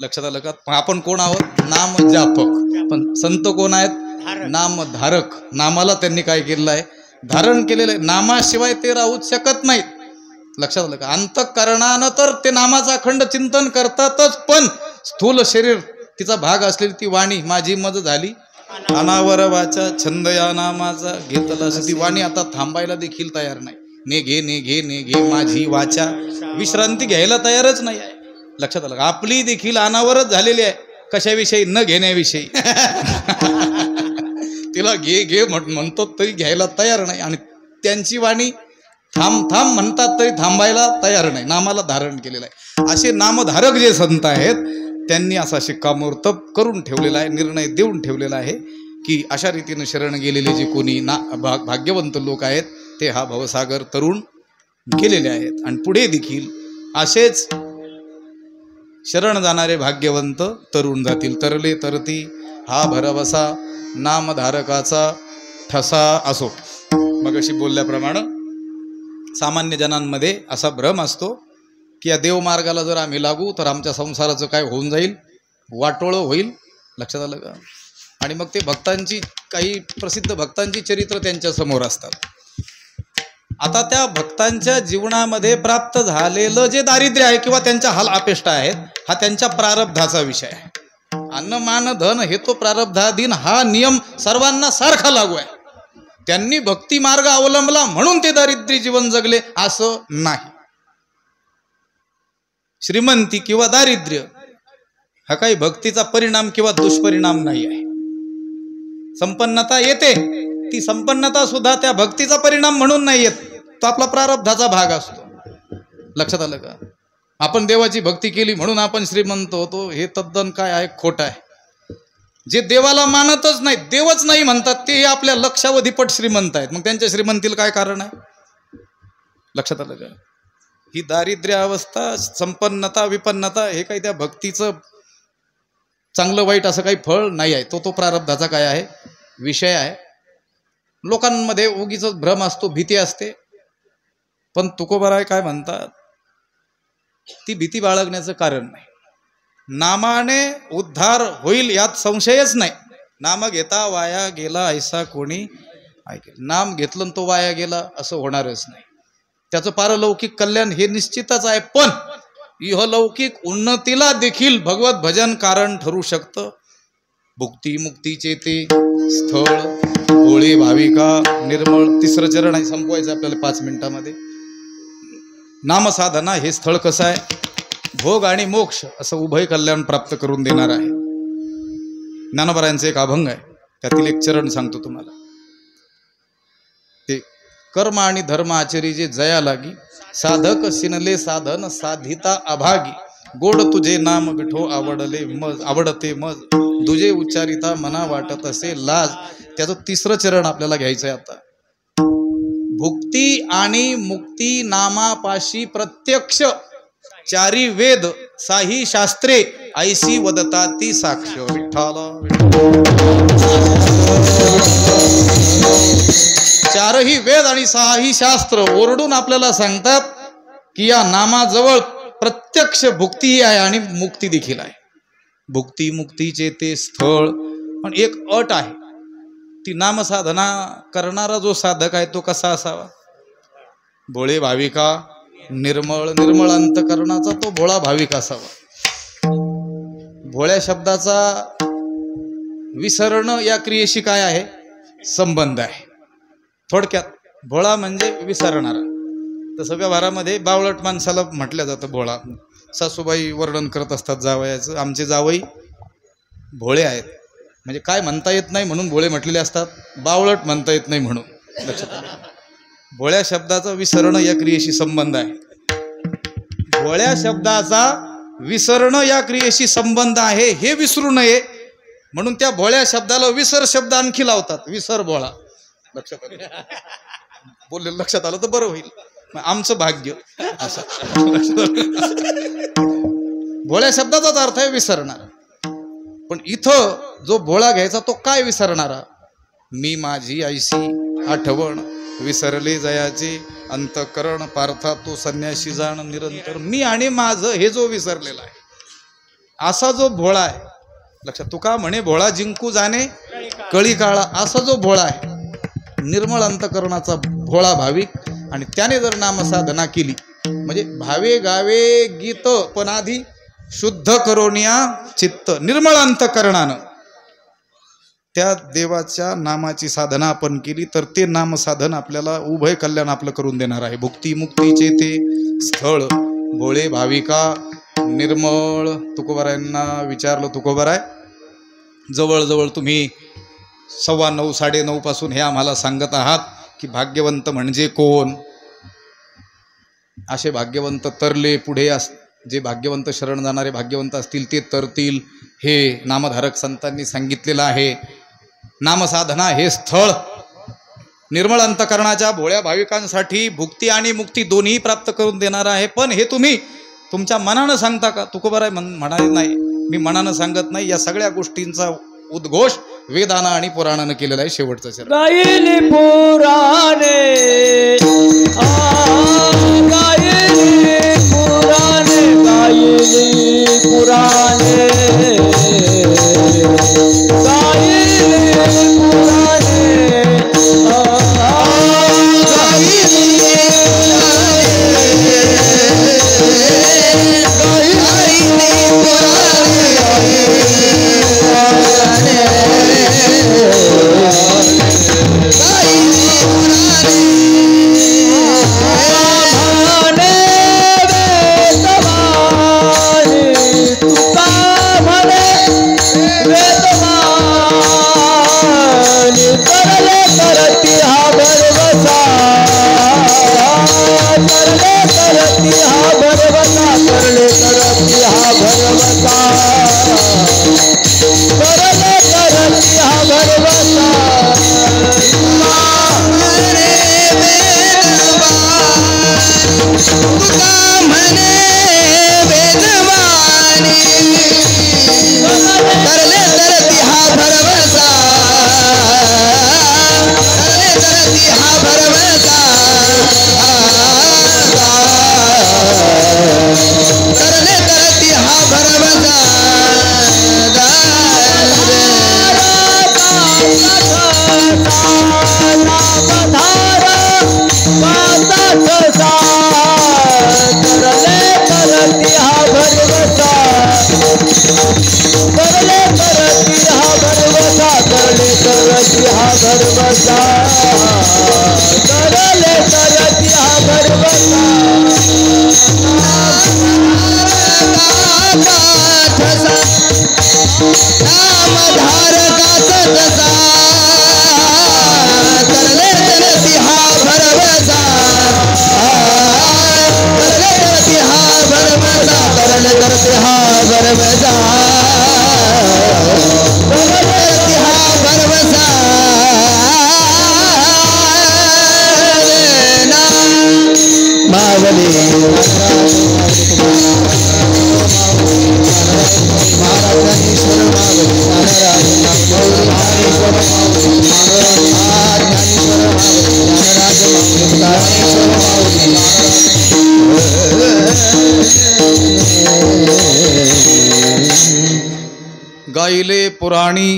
लक्षात आलं का? आपण कोण आहोत? नाम जापक. पण संत कोण आहेत? नामधारक. नामाला त्यांनी काय केलेलं आहे? धारण केलेलं आहे. नामाशिवाय ते राहूच शकत नाहीत. लक्षात आलं का? अंतःकरणानं तर ते नामाचं अखंड चिंतन करतातच, पण स्थूल शरीर तिचा भाग असलेली ती वाणी माझी मज झाली अनावर वाचा छंद या नामाचा घेतला. ती वाणी आता थांबायला देखील तयार नाही. ने घे ने घे ने घे माझी वाचा विश्रांती घ्यायला तयारच नाही आहे. लक्षात आलं का? आपली देखील अनावरच झालेली आहे. कशाविषयी? न घेण्याविषयी. तिला घे घे म्हणतो तरी घ्यायला तयार नाही. आणि त्यांची वाणी थांब थांब म्हणतात तरी थांबायला तयार नाही. नामाला धारण केलेलं आहे. असे नामधारक जे संत आहेत त्यांनी असा शिक्कामोर्तब करून ठेवलेला आहे, निर्णय देऊन ठेवलेला आहे की अशा रीतीनं शरण गेलेले जे कोणी भाग्यवंत लोक आहेत ते हा भवसागर तरुण गेलेले आहेत. आणि पुढे देखील असेच शरण जाणारे भाग्यवंत तरुण जातील. तरले तरती हा भरवसा नामधारकाचा ठसा असो. मग अशी बोलल्याप्रमाणे सामान्य जनांमध्ये असा भ्रम असतो की या देवमार्गाला जर आम्ही लागू तर आमच्या संसाराचं काय होऊन जाईल, वाटोळं होईल. लक्षात आलं का? आणि मग ते भक्तांची, काही प्रसिद्ध भक्तांची चरित्र त्यांच्या समोर असतात. आता त्या भक्तांच्या जीवनामध्ये प्राप्त झालेलं जे दारिद्र्य आहे किंवा त्यांच्या हाल अपेष्टा आहेत, हा त्यांच्या प्रारब्धाचा विषय आहे. अन्न मान धन हे तो प्रारब्धाधीन हा नियम सर्वांना सारखा लागू आहे. त्यांनी भक्ती मार्ग अवलंबला म्हणून ते दारिद्र्य जीवन जगले असं नाही. श्रीमंती किंवा दारिद्र्य हा काही भक्तीचा परिणाम किंवा दुष्परिणाम नाही आहे. संपन्नता येते, ती संपन्नता सुद्धा त्या भक्तीचा परिणाम म्हणून नाही येत, तो आपला प्रारब्धाचा भाग असतो. लक्षात आलं का? आपण देवाची भक्ती केली म्हणून आपण श्रीमंत होतो, हे तद्दन काय आहे? खोट आहे. जे देवाला मानतच नाही, देवच नाही म्हणतात, ते आपल्या लक्षावधीपट श्रीमंत आहेत. मग त्यांच्या श्रीमंतीला काय कारण आहे? लक्षात आलं का? ही दारिद्र्य अवस्था, संपन्नता, विपन्नता हे काही त्या भक्तीचं चांगलं वाईट असं काही फळ नाही आहे. तो प्रारब्धाचा काय आहे? विषय आहे. लोकांमध्ये उगीच भ्रम असतो, भीती असते. पण तुकोबाराय काय म्हणतात? ती भीती बाळगण्याचं कारण नाही. नामाने उद्धार होईल यात संशयच नाही. नाम घेता वाया गेला ऐसा कोणी ऐकेल. नाम घेतलं तो वाया गेला असं होणारच नाही. त्याचं पारलौकिक कल्याण हे निश्चितच आहे, पण इहलौकिक उन्नतीला देखील भगवत भजन कारण ठरू शकतं. भुक्ती मुक्तीचे ते स्थळ, भोळे भाविका निर्मळ. तिसरं चरण आहे, संपवायचं आपल्याला 5 मिनिटामध्ये. नामसाधना हे स्थळ कसं आहे? भोग आणि मोक्ष असं उभय कल्याण प्राप्त करून देणार आहे. ज्ञानोबारायांचे एक अभंग आहे, त्यातील एक चरण सांगतो तुम्हाला. ते कर्म आणि धर्म आचरी जे जया लागी, साधक सिनले साधन साधिता अभागी, गोड तुझे नाम विठो आवडते मज, तुझे उच्चारिता मना वाटत असे लाज. त्याचं तिसरं चरण आपल्याला घ्यायचंय आता. भुक्ती आणि मुक्ती नामापाशी प्रत्यक्ष, चारी वेद साही शास्त्रे, ऐसी वदता ती साक्ष. विठ्ठला चारही वेद आणि सहाही शास्त्र ओरडून आपल्याला सांगतात की या नामाजवळ प्रत्यक्ष भुक्तीही आहे आणि मुक्ती देखील आहे. भुक्ती मुक्तीचे ते स्थळ. पण एक अट आहे, ती नामसाधना करणारा जो साधक आहे तो कसा असावा? भोळे भाविका, निर्मळ अंतकरणाचा तो भोळा भाविक असावा. भोळ्या शब्दाचा विसरणं या क्रियेशी काय आहे? संबंध आहे. थोडक्यात भोळा म्हणजे विसरणारा. तसं व्यवहारामध्ये बावळट माणसाला म्हटलं जातं भोळा. सासूबाई वर्णन करत असतात जावयाचं, आमचे जावई भोळे आहेत. म्हणजे काय म्हणता येत नाही म्हणून भोळे म्हटलेले असतात, बावळट म्हणता येत नाही म्हणून. लक्षात आलं? भोळ्या शब्दाचा विसरणं या क्रियेशी संबंध आहे. भोळ्या शब्दाचा विसरणं या क्रियेशी संबंध आहे हे विसरू नये म्हणून त्या भोळ्या शब्दाला विसर शब्द आणखी लावतात. विसर भोळा. लक्षात आलं? बोललेलं लक्षात आलं तर बरं होईल. आमचं भाग्य असं. भोळ्या शब्दाचाच अर्थ आहे विसरणारा. पण इथं जो भोळा घ्यायचा तो काय विसरणारा? मी माझी ऐशी आठवण, विसरले जयाचे अंतकरण, पार्था तो संन्यासी जाण निरंतर. मी आणि माझं हे जो विसरलेला आहे असा जो भोळा आहे. लक्षात, तुका म्हणे भोळा जिंकू जाणे कळी काळा. असा जो भोळा आहे, निर्मळ अंतकरणाचा भोळा भाविक, आणि त्याने जर नामसाधना केली म्हणजे भावे गावे गीत पण आधी शुद्ध करोनिया चित्त, निर्मळ अंतकरणानं त्या देवाच्या नामाची साधना आपण केली तर ते नामसाधन आपल्याला उभय कल्याण आपलं करून देणार आहे. भुक्ती मुक्तीचे ते स्थळ. भोळे भाविका, निर्मळ. तुकोबारायांना विचारलं, तुकोबाराय जवळजवळ तुम्ही 9:15 9:30 पासून हे आम्हाला सांगत आहात की भाग्यवंत म्हणजे कोण? असे भाग्यवंत तरले पुढे जे भाग्यवंत शरण जाणारे भाग्यवंत असतील ते तरतील, हे नामधारक संतांनी सांगितलेलं आहे. नामसाधना हे स्थळ निर्मळ अंतकरणाच्या भोळ्या भाविकांसाठी भुक्ती आणि मुक्ती दोन्ही प्राप्त करून देणार आहे. पण हे तुम्ही तुमच्या मनानं सांगता का? तुकोबाराय म्हणाले नाही, मी मनानं सांगत नाही. या सगळ्या गोष्टींचा उद्घोष वेदानं आणि पुराणानं केलेला आहे. शेवटचं चरण गायली पुराणे, गायली पुराणे, गायली पुराणे, गायली पुराणे मावली महाराजांनीश्वर मावली ज्ञानराज मावली ज्ञानेश्वर मावली ज्ञानराज मावली ज्ञानेश्वर मावली गायले पुराणी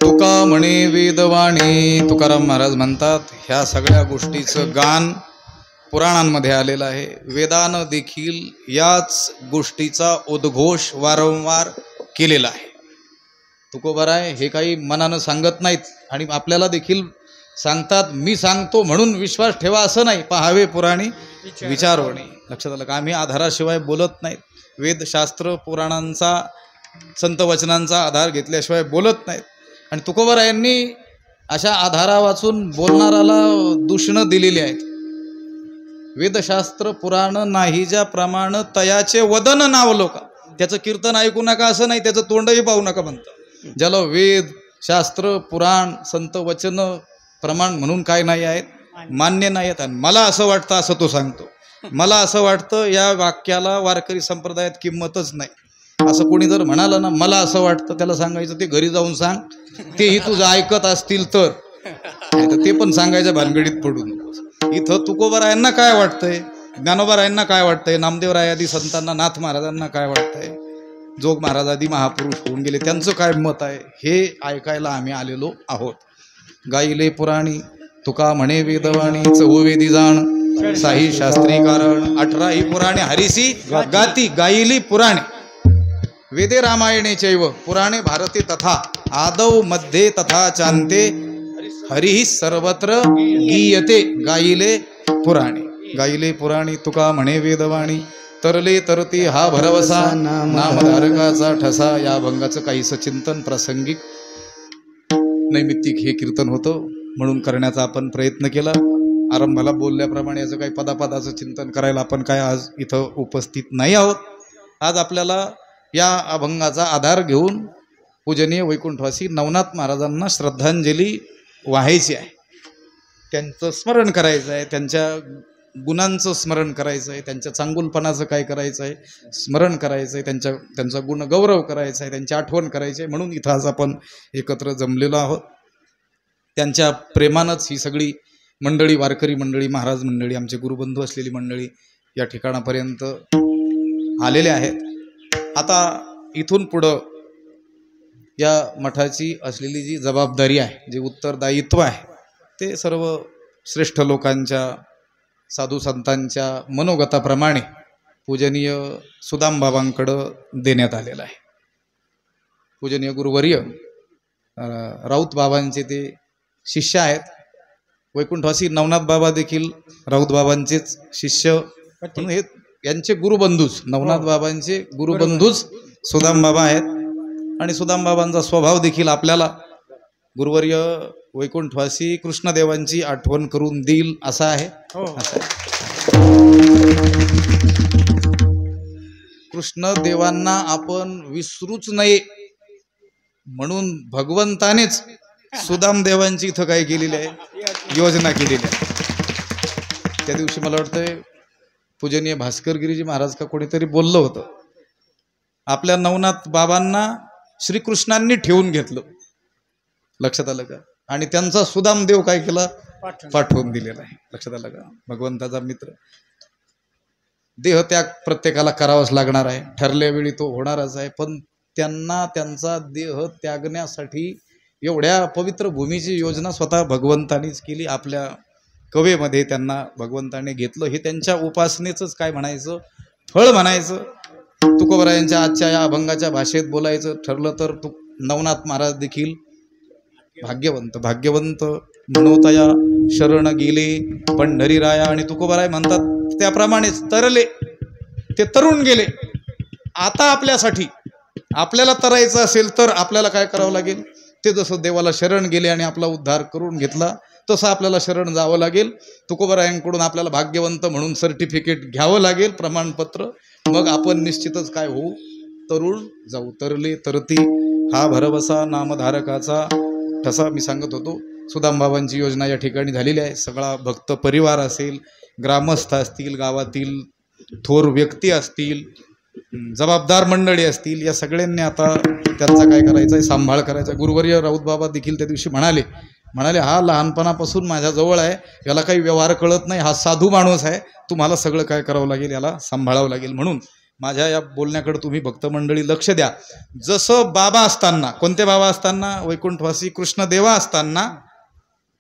तुका म्हणे वेदवाणी. तुकाराम महाराज म्हणतात ह्या सगळ्या गोष्टीचं गान पुराणांमध्ये आलेलं आहे. वेदानं देखील याच गोष्टीचा उद्घोष वारंवार केलेला आहे. तुकोबाराय हे काही मनानं सांगत नाहीत आणि आपल्याला देखील सांगतात. मी सांगतो म्हणून विश्वास ठेवा असं नाही. पहावे पुराणी विचारवणी. लक्षात आलं का? आम्ही आधाराशिवाय बोलत नाहीत. वेदशास्त्र पुराणांचा संत वचनांचा आधार घेतल्याशिवाय बोलत नाहीत. आणि तुकोबारायांनी अशा आधारा वाचून बोलणाराला दूषणं दिलेली आहेत. वेदशास्त्र पुराण नाही ज्याप्रमाणे तयाचे वदन नावलो का. त्याचं कीर्तन ऐकू नका असं नाही, त्याचं तोंडही पाहू नका म्हणतं. ज्याला वेद शास्त्र पुराण संत वचन प्रमाण म्हणून काय नाही आहेत, मान्य नाही आहेत. आणि मला असं वाटतं असं तो सांगतो. मला असं वाटतं या वाक्याला वारकरी संप्रदायात किंमतच नाही. असं कोणी जर म्हणालं ना मला असं वाटतं, त्याला सांगायचं ते घरी जाऊन सांग. तेही तुझं ऐकत असतील तर, नाही तर ते पण सांगायच्या भानगडीत पडून. इथं तुकोबारायांना काय वाटतंय, ज्ञानोबारायांना काय वाटतंय, नामदेवराय आदी संतांना, नाथ महाराजांना काय वाटतंय, जोग महाराज आदी महापुरुष होऊन गेले त्यांचं काय मत आहे हे ऐकायला आम्ही आलेलो आहोत. गायले पुराणी तुका म्हणे वेदवाणी. चहुवेदी जाण साही शास्त्री कारण. 18 ही पुराणे हरिसी गाती गायली पुराणे. वेदे रामायणे चैव पुराणे भारते तथा आदौ मध्ये तथा चांते हरिही सर्वत्र गीयते. गायले पुराणे. गायले पुराणी तुका म्हणे वेदवाणी. तरले तरती हा भरवसा नामधारकाचा ठसा. या अभंगाचं काहीसं चिंतन प्रासंगिक नैमित्तिक हे कीर्तन होतं म्हणून करण्याचा आपण प्रयत्न केला. आरंभाला बोलल्याप्रमाणे याचं काही पदापदाचं चिंतन करायला आपण काय आज इथं उपस्थित नाही आहोत. आज आपल्याला या अभंगाचा आधार घेऊन पूजनीय वैकुंठवासी नवनाथ महाराजांना श्रद्धांजली वाहायची आहे. त्यांचं स्मरण करायचं आहे, त्यांच्या गुणांचं स्मरण करायचं आहे, त्यांच्या चांगुलपणाचं काय करायचं आहे स्मरण करायचं आहे, त्यांचा गुण गौरव करायचा आहे, त्यांची आठवण करायची आहे. म्हणून इथं आज आपण एकत्र जमलेलो आहोत. त्यांच्या प्रेमानंच ही सगळी मंडळी, वारकरी मंडळी, महाराज मंडळी, आमचे गुरुबंधू असलेली मंडळी या ठिकाणापर्यंत आलेले आहेत. आता इथून पुढं या मठाची असलेली जी जबाबदारी आहे, जे उत्तरदायित्व आहे, ते सर्व श्रेष्ठ लोकांच्या साधू संतांच्या मनोगताप्रमाणे पूजनीय सुदामबाबांकडं देण्यात आलेलं आहे. पूजनीय गुरुवर्य राऊत बाबांचे ते शिष्य आहेत. वैकुंठवासी नवनाथ बाबा देखील राऊत बाबांचेच शिष्य म्हणून हे यांचे गुरुबंधूच, नवनाथ बाबांचे गुरुबंधूच सुदाम बाबा आहेत. आणि सुदाम बाबांचा स्वभाव देखील आपल्याला गुरुवर्य वैकुंठवासी कृष्णदेवांची आठवण करून देईल असा आहे. कृष्णदेवांना आपण विसरूच नये म्हणून भगवंतानेच सुदाम देवांची इथं काय केलेली आहे, योजना केलेली आहे. त्या दिवशी मला वाटतंय पूजनीय भास्करगिरीजी महाराज का कोणीतरी बोललं होतं, आपल्या नवनाथ बाबांना श्रीकृष्णांनी ठेवून घेतलं. लक्षात आलं का? आणि त्यांचा सुदाम देव काय केला, पाठवून दिलेला आहे. लक्षात आलं का? भगवंताचा मित्र. देहत्याग प्रत्येकाला करावाच लागणार आहे, ठरल्या वेळी तो होणारच आहे. पण त्यांना त्यांचा देह त्यागण्यासाठी एवढ्या पवित्र भूमीची योजना स्वतः भगवंतानीच केली. आपल्या कवेमध्ये त्यांना भगवंताने घेतलं. हे त्यांच्या उपासनेचंच काय म्हणायचं, फळ म्हणायचं. तुकोबारायांच्या आजच्या या अभंगाच्या भाषेत बोलायचं ठरलं तर नवनाथ महाराज देखील भाग्यवंत म्हणोतया शरण गेले पंढरीराया. आणि तुकोबाराय म्हणतात त्याप्रमाणेच तरले, ते तरुण गेले. आता आपल्यासाठी आपल्याला तरायचं असेल तर आपल्याला काय करावं लागेल, ते जसं देवाला शरण गेले आणि आपला उद्धार करून घेतला तसं आपल्याला शरण जावं लागेल. तुकोबारायांकडून आपल्याला भाग्यवंत म्हणून सर्टिफिकेट घ्यावं लागेल, प्रमाणपत्र. मग आपण निश्चितच काय होऊ, तरुण जाऊ. तरले तरती हा भरवसा नामधारकाचा ठसा. मी सांगत होतो सुदामबाबांची योजना या ठिकाणी झालेली आहे. सगळा भक्त परिवार असेल ग्रामस्थ असतील, गावातील थोर व्यक्ती असतील, जबाबदार मंडळी असतील, या सगळ्यांनी आता त्यांचा काय करायचा आहे, सांभाळ करायचा. गुरुवर्य राऊत बाबा देखील त्या दिवशी म्हणाले हा लहानपणापासून माझ्याजवळ आहे, याला काही व्यवहार कळत नाही, हा साधू माणूस आहे, तुम्हाला सगळं काय करावं लागेल, याला सांभाळावं लागेल. म्हणून माझ्या या बोलण्याकडे तुम्ही भक्त मंडळी लक्ष द्या. जसं बाबा असताना, कोणते बाबा असताना, वैकुंठवासी कृष्णदेवा असताना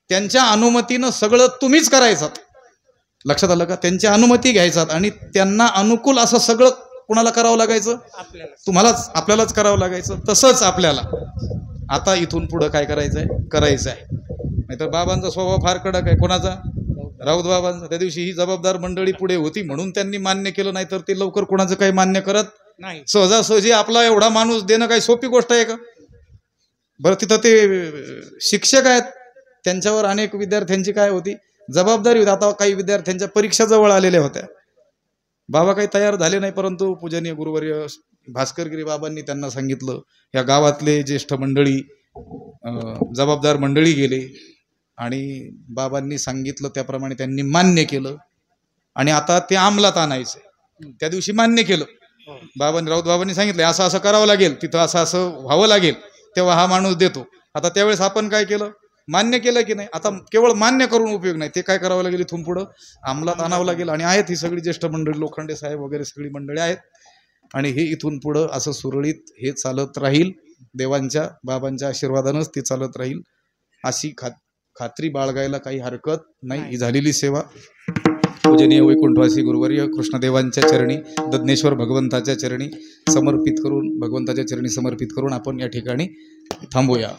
त्यांच्या अनुमतीनं सगळं तुम्हीच करायचं. लक्षात आलं का? त्यांची अनुमती घ्यायचात आणि त्यांना अनुकूल असं सगळं कुणाला करावं लागायचं? आपल्यालाच करावं लागायचं. तसंच आपल्याला आता इथून पुढं काय करायचं आहे. नाहीतर बाबांचा स्वभाव फार कडक आहे. कोणाचा? राऊत बाबांचा. त्या दिवशी ही जबाबदार मंडळी पुढे होती म्हणून त्यांनी मान्य केलं, नाही तर ते लवकर कोणाचं काही मान्य करत नाही. सहजासहजी आपला एवढा माणूस देणं काही सोपी गोष्ट आहे का? बरं, तिथं ते शिक्षक आहेत, त्यांच्यावर अनेक विद्यार्थ्यांची काय होती, जबाबदारी होती. आता काही विद्यार्थ्यांच्या परीक्षा जवळ आलेल्या होत्या. बाबा काही तयार झाले नाही, परंतु पूजनीय गुरुवर्य भास्करगिरी बाबांनी त्यांना सांगितलं, या गावातले ज्येष्ठ मंडळी, जबाबदार मंडळी गेले आणि बाबांनी सांगितलं त्याप्रमाणे त्यांनी मान्य केलं आणि आता ते अंमलात आणायचे. त्या दिवशी मान्य केलं. राऊत बाबांनी सांगितलं असं असं करावं लागेल, तिथं असं असं व्हावं लागेल, तेव्हा हा माणूस देतो. आता त्यावेळेस आपण काय केलं? मान्य केलं की नाही? आता केवळ मान्य करून उपयोग नाही, ते काय करावं लागेल, इथून पुढं अंमलात आणावं लागेल. आणि आहेत ही सगळी ज्येष्ठ मंडळी, लोखंडे साहेब वगैरे सगळी मंडळी आहेत आणि हे इथून पुढं असं सुरळीत हे चालत राहील. देवांच्या बाबांच्या आशीर्वादानंच ते चालत राहील अशी खात्री बाळगायला काही हरकत नाही. ही झालेली सेवा पूजनीय वैकुंठवासी गुरुवर्य कृष्णदेवांच्या चरणी, दज्ञेश्वर भगवंताच्या चरणी समर्पित करून, भगवंताच्या चरणी समर्पित करून आपण या ठिकाणी थांबूया.